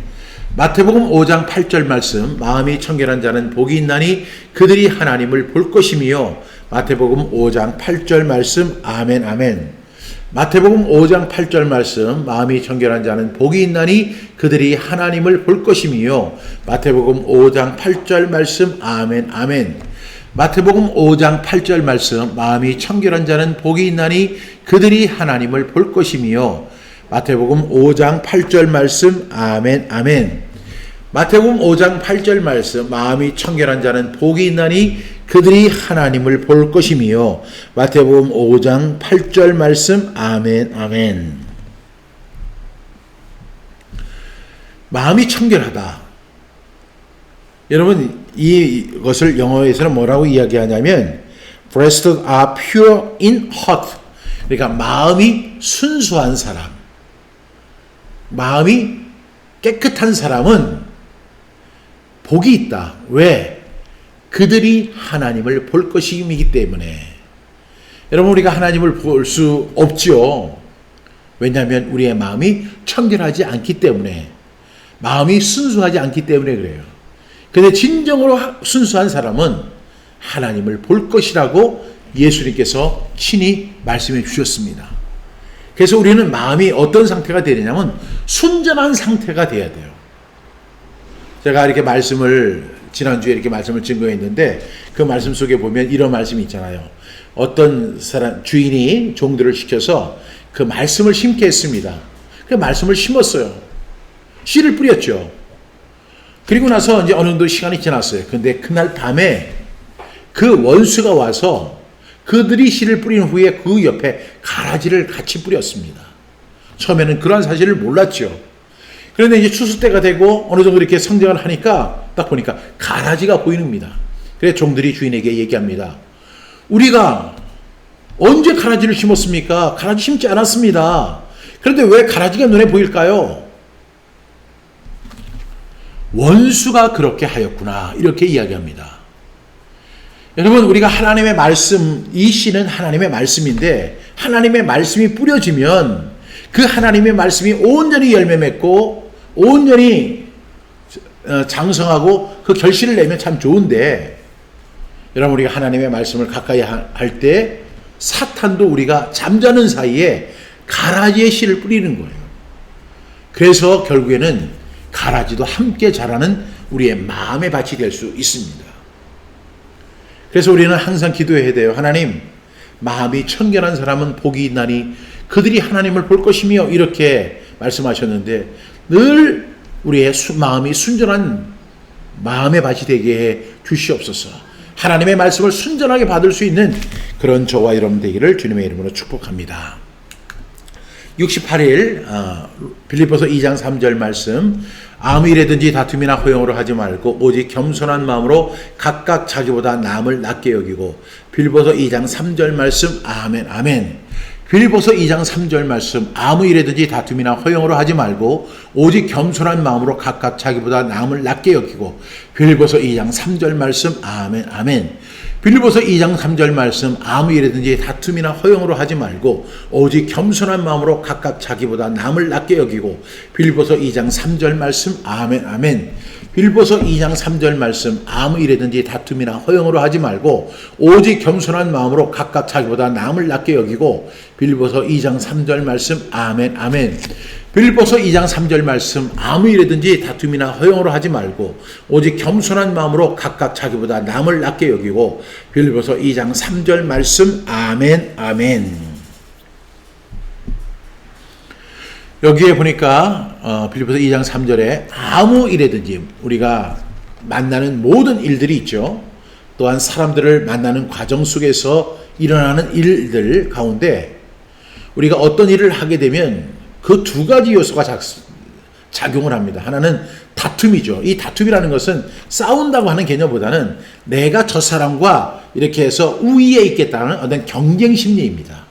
마태복음 5장 8절 말씀, 마음이 청결한 자는 복이 있나니 그들이 하나님을 볼 것이며. 마태복음 5장 8절 말씀. 아멘, 아멘. 마태복음 5장 8절 말씀, 마음이 청결한 자는 복이 있나니 그들이 하나님을 볼 것이며. 마태복음 5장 8절 말씀. 아멘, 아멘. 마태복음 5장 8절 말씀, 마음이 청결한 자는 복이 있나니 그들이 하나님을 볼 것이며. 마태복음 5장 8절 말씀. 아멘, 아멘. 마태복음 5장 8절 말씀, 마음이 청결한 자는 복이 있나니 그들이 하나님을 볼 것이며. 마태복음 5장 8절 말씀. 아멘, 아멘. 마음이 청결하다. 여러분, 이것을 영어에서는 뭐라고 이야기하냐면 Blessed are pure in heart. 그러니까 마음이 순수한 사람, 마음이 깨끗한 사람은 복이 있다. 왜? 그들이 하나님을 볼 것이기 때문에. 여러분, 우리가 하나님을 볼 수 없죠. 왜냐하면 우리의 마음이 청결하지 않기 때문에, 마음이 순수하지 않기 때문에 그래요. 근데 진정으로 순수한 사람은 하나님을 볼 것이라고 예수님께서 친히 말씀해 주셨습니다. 그래서 우리는 마음이 어떤 상태가 되느냐면 순전한 상태가 돼야 돼요. 제가 이렇게 지난주에 이렇게 말씀을 증거했는데 그 말씀 속에 보면 이런 말씀이 있잖아요. 어떤 사람, 주인이 종들을 시켜서 그 말씀을 심게 했습니다. 그 말씀을 심었어요. 씨를 뿌렸죠. 그리고 나서 이제 어느 정도 시간이 지났어요. 근데 그날 밤에 그 원수가 와서 그들이 씨를 뿌린 후에 그 옆에 가라지를 같이 뿌렸습니다. 처음에는 그런 사실을 몰랐죠. 그런데 이제 추수 때가 되고 어느 정도 이렇게 성장을 하니까 딱 보니까 가라지가 보이는입니다. 그래서 종들이 주인에게 얘기합니다. 우리가 언제 가라지를 심었습니까? 가라지 심지 않았습니다. 그런데 왜 가라지가 눈에 보일까요? 원수가 그렇게 하였구나. 이렇게 이야기합니다. 여러분, 우리가 하나님의 말씀, 이 씨는 하나님의 말씀인데 하나님의 말씀이 뿌려지면 그 하나님의 말씀이 온전히 열매 맺고 온전히 장성하고 그 결실을 내면 참 좋은데, 여러분, 우리가 하나님의 말씀을 가까이 할 때 사탄도 우리가 잠자는 사이에 가라지의 씨를 뿌리는 거예요. 그래서 결국에는 가라지도 함께 자라는 우리의 마음의 밭이 될 수 있습니다. 그래서 우리는 항상 기도해야 돼요. 하나님, 마음이 청결한 사람은 복이 있나니 그들이 하나님을 볼 것이며, 이렇게 말씀하셨는데 늘 우리의 마음이 순전한 마음의 밭이 되게 해 주시옵소서. 하나님의 말씀을 순전하게 받을 수 있는 그런 저와 여러분 되기를 주님의 이름으로 축복합니다. 68일 빌립보서 2장 3절 말씀, 아무 일에든지 다툼이나 허용으로 하지 말고 오직 겸손한 마음으로 각각 자기보다 남을 낮게 여기고. 빌립보서 2장 3절 말씀, 아멘 아멘. 빌립보서 2장 3절 말씀, 아무 일에든지 다툼이나 허용으로 하지 말고 오직 겸손한 마음으로 각각 자기보다 남을 낮게 여기고. 빌립보서 2장 3절 말씀, 아멘 아멘. 빌립보서 2장 3절 말씀, 아무 일에든지 다툼이나 허용으로 하지 말고 오직 겸손한 마음으로 각각 자기보다 남을 낮게 여기고. 빌립보서 2장 3절 말씀, 아멘 아멘. 빌립보서 2장 3절 말씀, 아무 일에든지 다툼이나 허용으로 하지 말고 오직 겸손한 마음으로 각각 자기보다 남을 낮게 여기고. 빌립보서 2장 3절 말씀, 아멘 아멘. 빌립보서 2장 3절 말씀, 아무 일에든지 다툼이나 허용으로 하지 말고 오직 겸손한 마음으로 각각 자기보다 남을 낮게 여기고. 빌립보서 2장 3절 말씀, 아멘 아멘. 여기에 보니까 빌립보서 2장 3절에 아무 일에든지, 우리가 만나는 모든 일들이 있죠. 또한 사람들을 만나는 과정 속에서 일어나는 일들 가운데 우리가 어떤 일을 하게 되면 그 두 가지 요소가 작용을 합니다. 하나는 다툼이죠. 이 다툼이라는 것은 싸운다고 하는 개념보다는 내가 저 사람과 이렇게 해서 우위에 있겠다는 어떤 경쟁 심리입니다.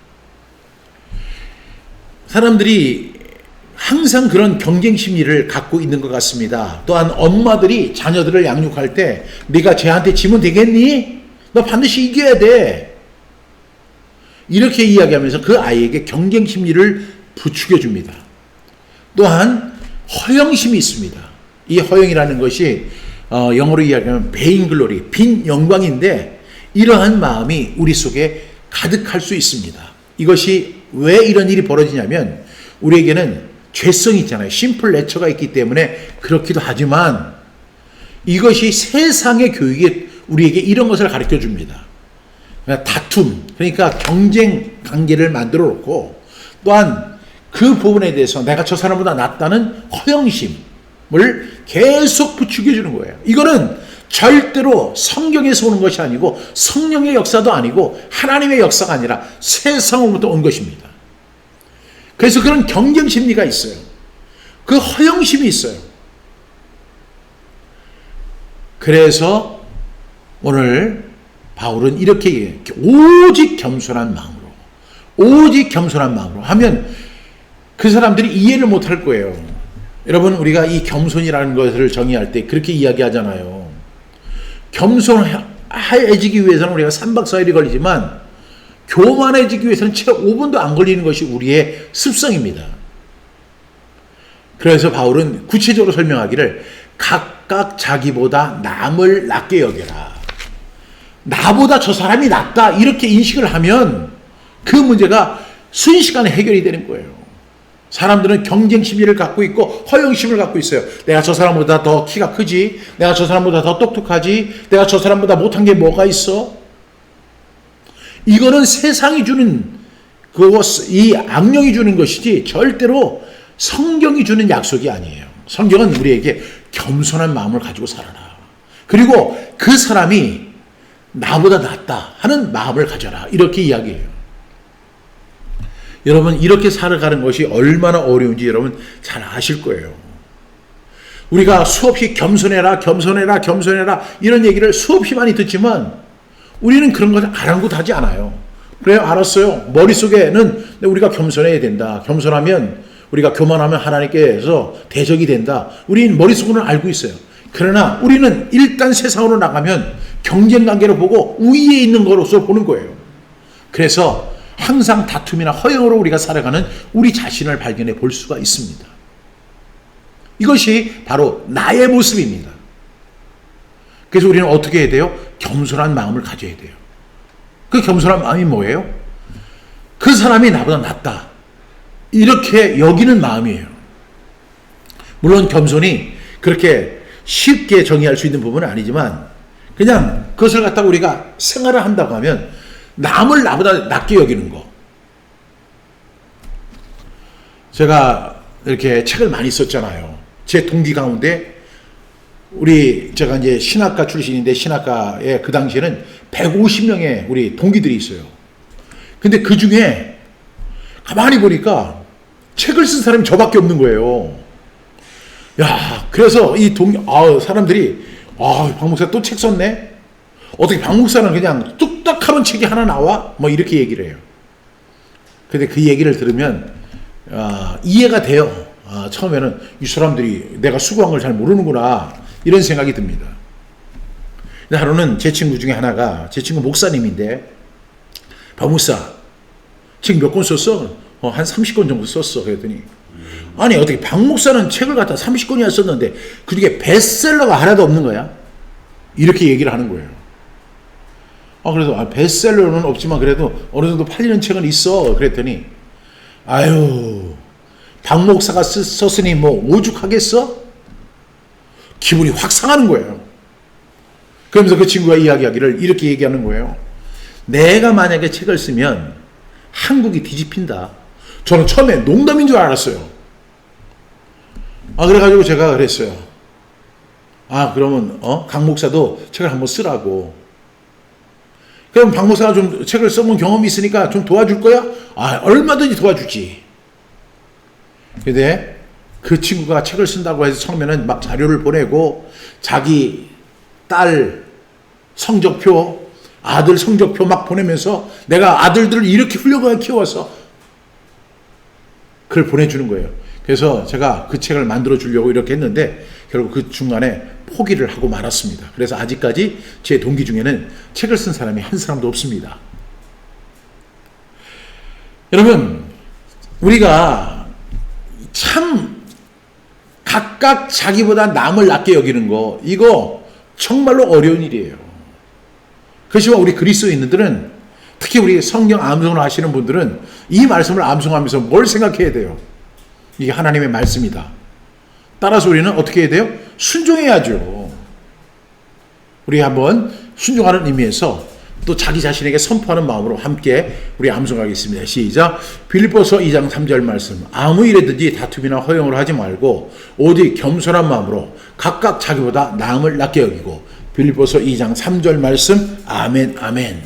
사람들이 항상 그런 경쟁 심리를 갖고 있는 것 같습니다. 또한 엄마들이 자녀들을 양육할 때 네가 쟤한테 지면 되겠니? 너 반드시 이겨야 돼. 이렇게 이야기하면서 그 아이에게 경쟁 심리를 부추겨 줍니다. 또한 허영심이 있습니다. 이 허영이라는 것이 영어로 이야기하면 베인글로리, 빈 영광인데, 이러한 마음이 우리 속에 가득할 수 있습니다. 이것이 왜 이런 일이 벌어지냐면 우리에게는 죄성이 있잖아요. 심플 내처가 있기 때문에 그렇기도 하지만 이것이 세상의 교육이 우리에게 이런 것을 가르쳐 줍니다. 다툼, 그러니까 경쟁 관계를 만들어 놓고, 또한 그 부분에 대해서 내가 저 사람보다 낫다는 허영심을 계속 부추겨 주는 거예요. 이거는 절대로 성경에서 오는 것이 아니고 성령의 역사도 아니고 하나님의 역사가 아니라 세상으로부터 온 것입니다. 그래서 그런 경쟁 심리가 있어요. 그 허영심이 있어요. 그래서 오늘 바울은 이렇게 얘기해요. 오직 겸손한 마음으로 하면 그 사람들이 이해를 못할 거예요. 여러분, 우리가 이 겸손이라는 것을 정의할 때 그렇게 이야기하잖아요. 겸손해지기 위해서는 우리가 3박 4일이 걸리지만 교만해지기 위해서는 채 5분도 안 걸리는 것이 우리의 습성입니다. 그래서 바울은 구체적으로 설명하기를 각각 자기보다 남을 낮게 여겨라. 나보다 저 사람이 낫다 이렇게 인식을 하면 그 문제가 순식간에 해결이 되는 거예요. 사람들은 경쟁 심리를 갖고 있고 허영심을 갖고 있어요. 내가 저 사람보다 더 키가 크지, 내가 저 사람보다 더 똑똑하지, 내가 저 사람보다 못한 게 뭐가 있어? 이거는 세상이 주는 이 악령이 주는 것이지 절대로 성경이 주는 약속이 아니에요. 성경은 우리에게 겸손한 마음을 가지고 살아라. 그리고 그 사람이 나보다 낫다 하는 마음을 가져라. 이렇게 이야기해요. 여러분, 이렇게 살아가는 것이 얼마나 어려운지 여러분 잘 아실 거예요. 우리가 수없이 겸손해라 이런 얘기를 수없이 많이 듣지만 우리는 그런 것을 아랑곳하지 않아요. 그래요, 알았어요. 머릿속에는 우리가 겸손해야 된다. 겸손하면, 우리가 교만하면 하나님께서 대적이 된다. 우리는 머릿속으로는 알고 있어요. 그러나 우리는 일단 세상으로 나가면 경쟁관계를 보고 우위에 있는 것으로 보는 거예요. 그래서 항상 다툼이나 허영으로 우리가 살아가는 우리 자신을 발견해 볼 수가 있습니다. 이것이 바로 나의 모습입니다. 그래서 우리는 어떻게 해야 돼요? 겸손한 마음을 가져야 돼요. 그 겸손한 마음이 뭐예요? 그 사람이 나보다 낫다 이렇게 여기는 마음이에요. 물론 겸손이 그렇게 쉽게 정의할 수 있는 부분은 아니지만 그냥 그것을 갖다가 우리가 생활을 한다고 하면 남을 나보다 낮게 여기는 거. 제가 이렇게 책을 많이 썼잖아요. 제 동기 가운데 제가 이제 신학과 출신인데 신학과에 그 당시에는 150명의 우리 동기들이 있어요. 근데 그 중에 가만히 보니까 책을 쓴 사람이 저밖에 없는 거예요. 야, 그래서 이 사람들이 박 목사 또 책 썼네? 어떻게 박 목사는 그냥 뚝딱 하면 책이 하나 나와? 뭐 이렇게 얘기를 해요. 근데 그 얘기를 들으면 이해가 돼요. 처음에는 이 사람들이 내가 수고한 걸 잘 모르는구나 이런 생각이 듭니다. 근데 하루는 제 친구 중에 하나가, 제 친구 목사님인데, 박 목사 책 몇 권 썼어? 한 30권 정도 썼어. 그랬더니 아니 어떻게 박 목사는 책을 갖다 30권이나 썼는데 그중에 베스트셀러가 하나도 없는 거야? 이렇게 얘기를 하는 거예요. 그래서 베스트셀러는 없지만 그래도 어느 정도 팔리는 책은 있어. 그랬더니 아유, 박 목사가 썼으니 뭐 오죽하겠어? 기분이 확 상하는 거예요. 그러면서 그 친구가 이야기하기를 이렇게 얘기하는 거예요. 내가 만약에 책을 쓰면 한국이 뒤집힌다. 저는 처음에 농담인 줄 알았어요. 그래가지고 제가 그랬어요. 그러면 강 목사도 책을 한번 쓰라고. 그럼 박 목사가 좀 책을 써본 경험이 있으니까 좀 도와줄 거야? 얼마든지 도와주지. 근데 그 친구가 책을 쓴다고 해서 처음에는 막 자료를 보내고 자기 딸 성적표, 아들 성적표 막 보내면서 내가 아들들을 이렇게 훌륭하게 키워서 그걸 보내주는 거예요. 그래서 제가 그 책을 만들어 주려고 이렇게 했는데 결국 그 중간에 포기를 하고 말았습니다. 그래서 아직까지 제 동기 중에는 책을 쓴 사람이 한 사람도 없습니다. 여러분, 우리가 참 각각 자기보다 남을 낮게 여기는 거, 이거 정말로 어려운 일이에요. 그렇지만 우리 그리스도인들은, 특히 우리 성경 암송을 하시는 분들은 이 말씀을 암송하면서 뭘 생각해야 돼요? 이게 하나님의 말씀이다. 따라서 우리는 어떻게 해야 돼요? 순종해야죠. 우리 한번 순종하는 의미에서 또 자기 자신에게 선포하는 마음으로 함께 우리 암송하겠습니다. 시작. 빌립보서 2장 3절 말씀. 아무 일에든지 다툼이나 허영을 하지 말고 오직 겸손한 마음으로 각각 자기보다 남을 낮게 여기고. 빌립보서 2장 3절 말씀. 아멘, 아멘.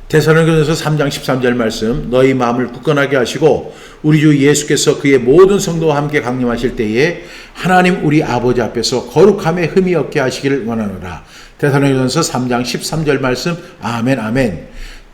데살로니가전서 3장 13절 말씀, 너희 마음을 굳건하게 하시고 우리 주 예수께서 그의 모든 성도와 함께 강림하실 때에 하나님 우리 아버지 앞에서 거룩함에 흠이 없게 하시기를 원하노라. 데살로니가전서 3장 13절 말씀, 아멘 아멘.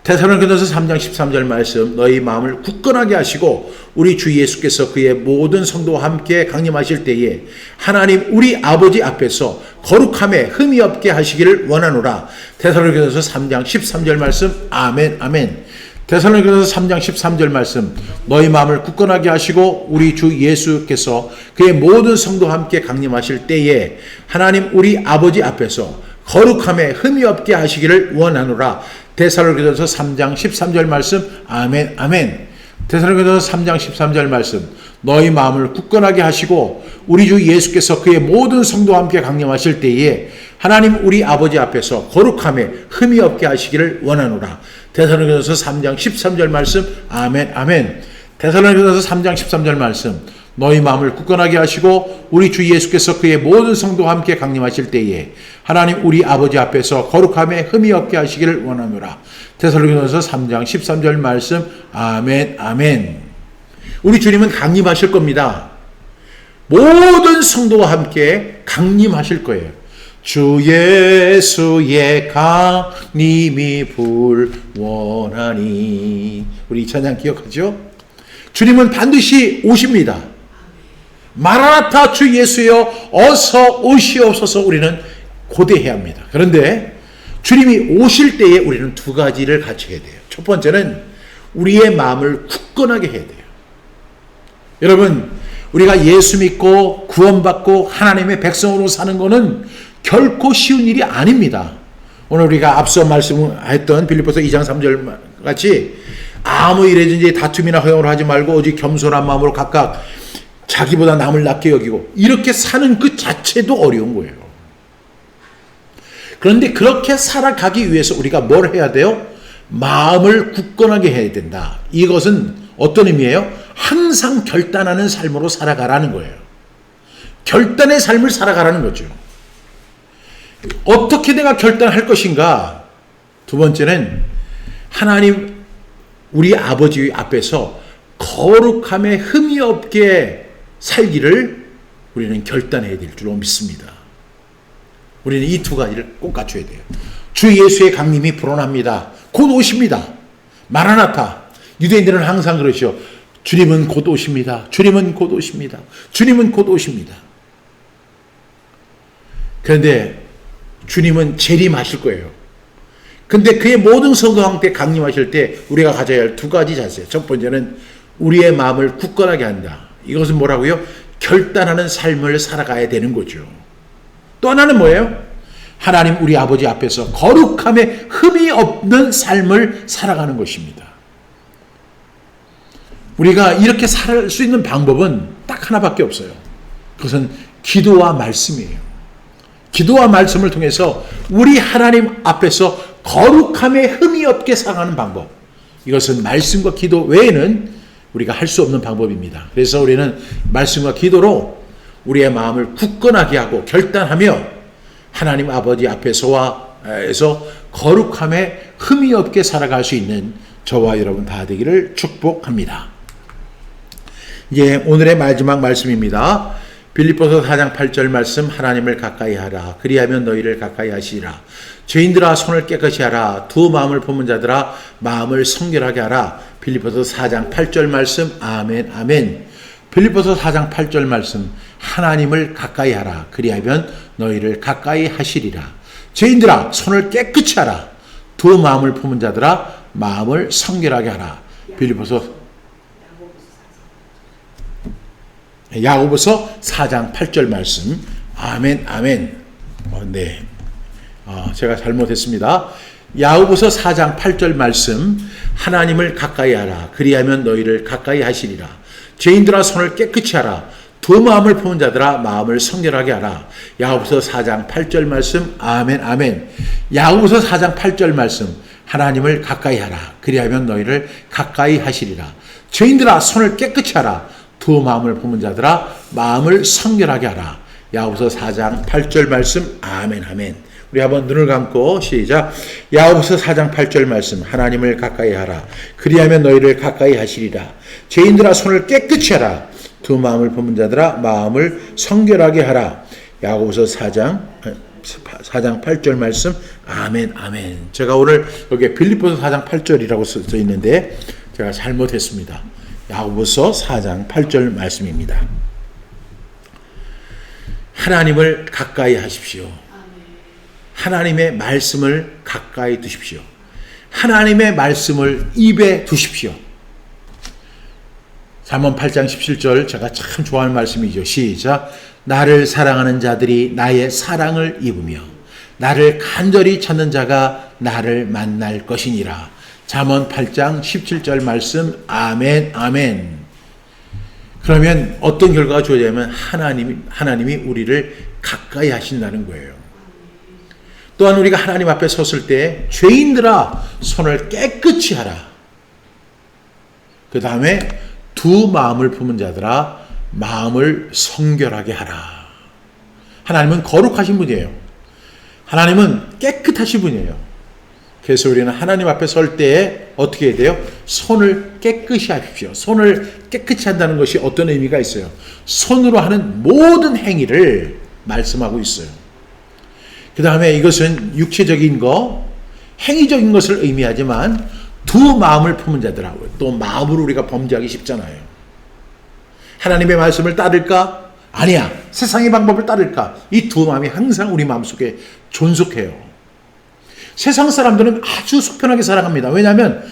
데살로니가전서 3장 13절 말씀, 너희 마음을 굳건하게 하시고 우리 주 예수께서 그의 모든 성도와 함께 강림하실 때에 하나님 우리 아버지 앞에서 거룩함에 흠이 없게 하시기를 원하노라. 데살로니가전서 3장 13절 말씀, 아멘 아멘. 데살로니가전서 3장 13절 말씀, 너희 마음을 굳건하게 하시고 우리 주 예수께서 그의 모든 성도와 함께 강림하실 때에 하나님 우리 아버지 앞에서 거룩함에 흠이 없게 하시기를 원하노라. 데살로니가전서 3장 13절 말씀, 아멘 아멘. 데살로니가전서 3장 13절 말씀, 너희 마음을 굳건하게 하시고 우리 주 예수께서 그의 모든 성도와 함께 강림하실 때에 하나님 우리 아버지 앞에서 거룩함에 흠이 없게 하시기를 원하노라. 데살로니가전서 3장 13절 말씀, 아멘 아멘. 데살로니가전서 3장 13절 말씀, 너희 마음을 굳건하게 하시고 우리 주 예수께서 그의 모든 성도와 함께 강림하실 때에 하나님 우리 아버지 앞에서 거룩함에 흠이 없게 하시기를 원하노라. 데살로니가전서 3장 13절 말씀, 아멘 아멘. 우리 주님은 강림하실 겁니다. 모든 성도와 함께 강림하실 거예요. 주 예수의 강림이 불원하니. 우리 이 찬양 기억하죠? 주님은 반드시 오십니다. 마라나타 주 예수여 어서 오시옵소서 우리는 고대해야 합니다. 그런데 주님이 오실 때에 우리는 두 가지를 갖춰야 돼요. 첫 번째는 우리의 마음을 굳건하게 해야 돼요. 여러분, 우리가 예수 믿고 구원받고 하나님의 백성으로 사는 것은 결코 쉬운 일이 아닙니다. 오늘 우리가 앞서 말씀했던 빌립보서 2장 3절 같이 아무 일에든지 다툼이나 허용을 하지 말고 오직 겸손한 마음으로 각각 자기보다 남을 낮게 여기고 이렇게 사는 그 자체도 어려운 거예요. 그런데 그렇게 살아가기 위해서 우리가 뭘 해야 돼요? 마음을 굳건하게 해야 된다. 이것은 어떤 의미예요? 항상 결단하는 삶으로 살아가라는 거예요. 결단의 삶을 살아가라는 거죠. 어떻게 내가 결단할 것인가? 두 번째는 하나님 우리 아버지 앞에서 거룩함에 흠이 없게 살기를 우리는 결단해야 될 줄로 믿습니다. 우리는 이 두 가지를 꼭 갖춰야 돼요. 주 예수의 강림이 불어납니다. 곧 오십니다. 마라나타. 유대인들은 항상 그러시오. 주님은 곧 오십니다. 주님은 곧 오십니다. 주님은 곧 오십니다. 그런데 주님은 재림하실 거예요. 근데 그의 모든 성도와 함께 강림하실 때 우리가 가져야 할 두 가지 자세. 첫 번째는 우리의 마음을 굳건하게 한다. 이것은 뭐라고요? 결단하는 삶을 살아가야 되는 거죠. 또 하나는 뭐예요? 하나님 우리 아버지 앞에서 거룩함에 흠이 없는 삶을 살아가는 것입니다. 우리가 이렇게 살 수 있는 방법은 딱 하나밖에 없어요. 그것은 기도와 말씀이에요. 기도와 말씀을 통해서 우리 하나님 앞에서 거룩함에 흠이 없게 살아가는 방법. 이것은 말씀과 기도 외에는 우리가 할 수 없는 방법입니다. 그래서 우리는 말씀과 기도로 우리의 마음을 굳건하게 하고 결단하며 하나님 아버지 앞에서 거룩함에 흠이 없게 살아갈 수 있는 저와 여러분 다 되기를 축복합니다. 이제 오늘의 마지막 말씀입니다. 빌립보서 4장 8절 말씀, 하나님을 가까이 하라. 그리하면 너희를 가까이 하시리라. 죄인들아 손을 깨끗이 하라. 두 마음을 품은 자들아 마음을 성결하게 하라. 빌립보서 4장 8절 말씀, 아멘 아멘. 빌립보서 4장 8절 말씀, 하나님을 가까이 하라. 그리하면 너희를 가까이 하시리라. 죄인들아 손을 깨끗이 하라. 두 마음을 품은 자들아 마음을 성결하게 하라. 빌립보서 야고보서 4장 8절 말씀, 아멘 아멘. 네, 제가 잘못했습니다. 야고보서 4장 8절 말씀, 하나님을 가까이 하라. 그리하면 너희를 가까이 하시리라. 죄인들아 손을 깨끗이 하라. 두 마음을 품은 자들아 마음을 성결하게 하라. 야고보서 4장 8절 말씀, 아멘 아멘. 야고보서 4장 8절 말씀, 하나님을 가까이 하라. 그리하면 너희를 가까이 하시리라. 죄인들아 손을 깨끗이 하라. 두 마음을 품은 자들아 마음을 성결하게 하라. 야고보서 4장 8절 말씀, 아멘 아멘. 우리 한번 눈을 감고 시작. 야고보서 4장 8절 말씀. 하나님을 가까이 하라. 그리하면 너희를 가까이 하시리라. 죄인들아 손을 깨끗이 하라. 두 마음을 품은 자들아 마음을 성결하게 하라. 야고보서 4장 8절 말씀. 아멘 아멘. 제가 오늘 여기 빌립보서 4장 8절이라고 써 있는데 제가 잘못했습니다. 야고보서 4장 8절 말씀입니다. 하나님을 가까이 하십시오. 하나님의 말씀을 가까이 두십시오. 하나님의 말씀을 입에 두십시오. 잠언 8장 17절 제가 참 좋아하는 말씀이죠. 시작. 나를 사랑하는 자들이 나의 사랑을 입으며 나를 간절히 찾는 자가 나를 만날 것이니라. 잠언 8장 17절 말씀. 아멘 아멘. 그러면 어떤 결과가 주어지냐면 하나님이 우리를 가까이 하신다는 거예요. 또한 우리가 하나님 앞에 섰을 때 죄인들아 손을 깨끗이 하라. 그 다음에 두 마음을 품은 자들아 마음을 성결하게 하라. 하나님은 거룩하신 분이에요. 하나님은 깨끗하신 분이에요. 그래서 우리는 하나님 앞에 설 때에 어떻게 해야 돼요? 손을 깨끗이 하십시오. 손을 깨끗이 한다는 것이 어떤 의미가 있어요? 손으로 하는 모든 행위를 말씀하고 있어요. 그 다음에 이것은 육체적인 거, 행위적인 것을 의미하지만 두 마음을 품은 자들아. 또 마음으로 우리가 범죄하기 쉽잖아요. 하나님의 말씀을 따를까? 아니야. 세상의 방법을 따를까? 이 두 마음이 항상 우리 마음속에 존속해요. 세상 사람들은 아주 속편하게 살아갑니다. 왜냐하면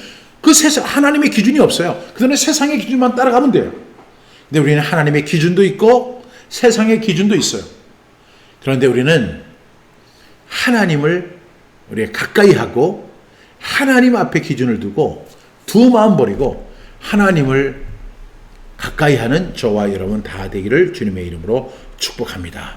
그 세상 하나님의 기준이 없어요. 그들은 세상의 기준만 따라가면 돼요. 근데 우리는 하나님의 기준도 있고 세상의 기준도 있어요. 그런데 우리는 하나님을 우리가 가까이 하고 하나님 앞에 기준을 두고 두 마음 버리고 하나님을 가까이 하는 저와 여러분 다 되기를 주님의 이름으로 축복합니다.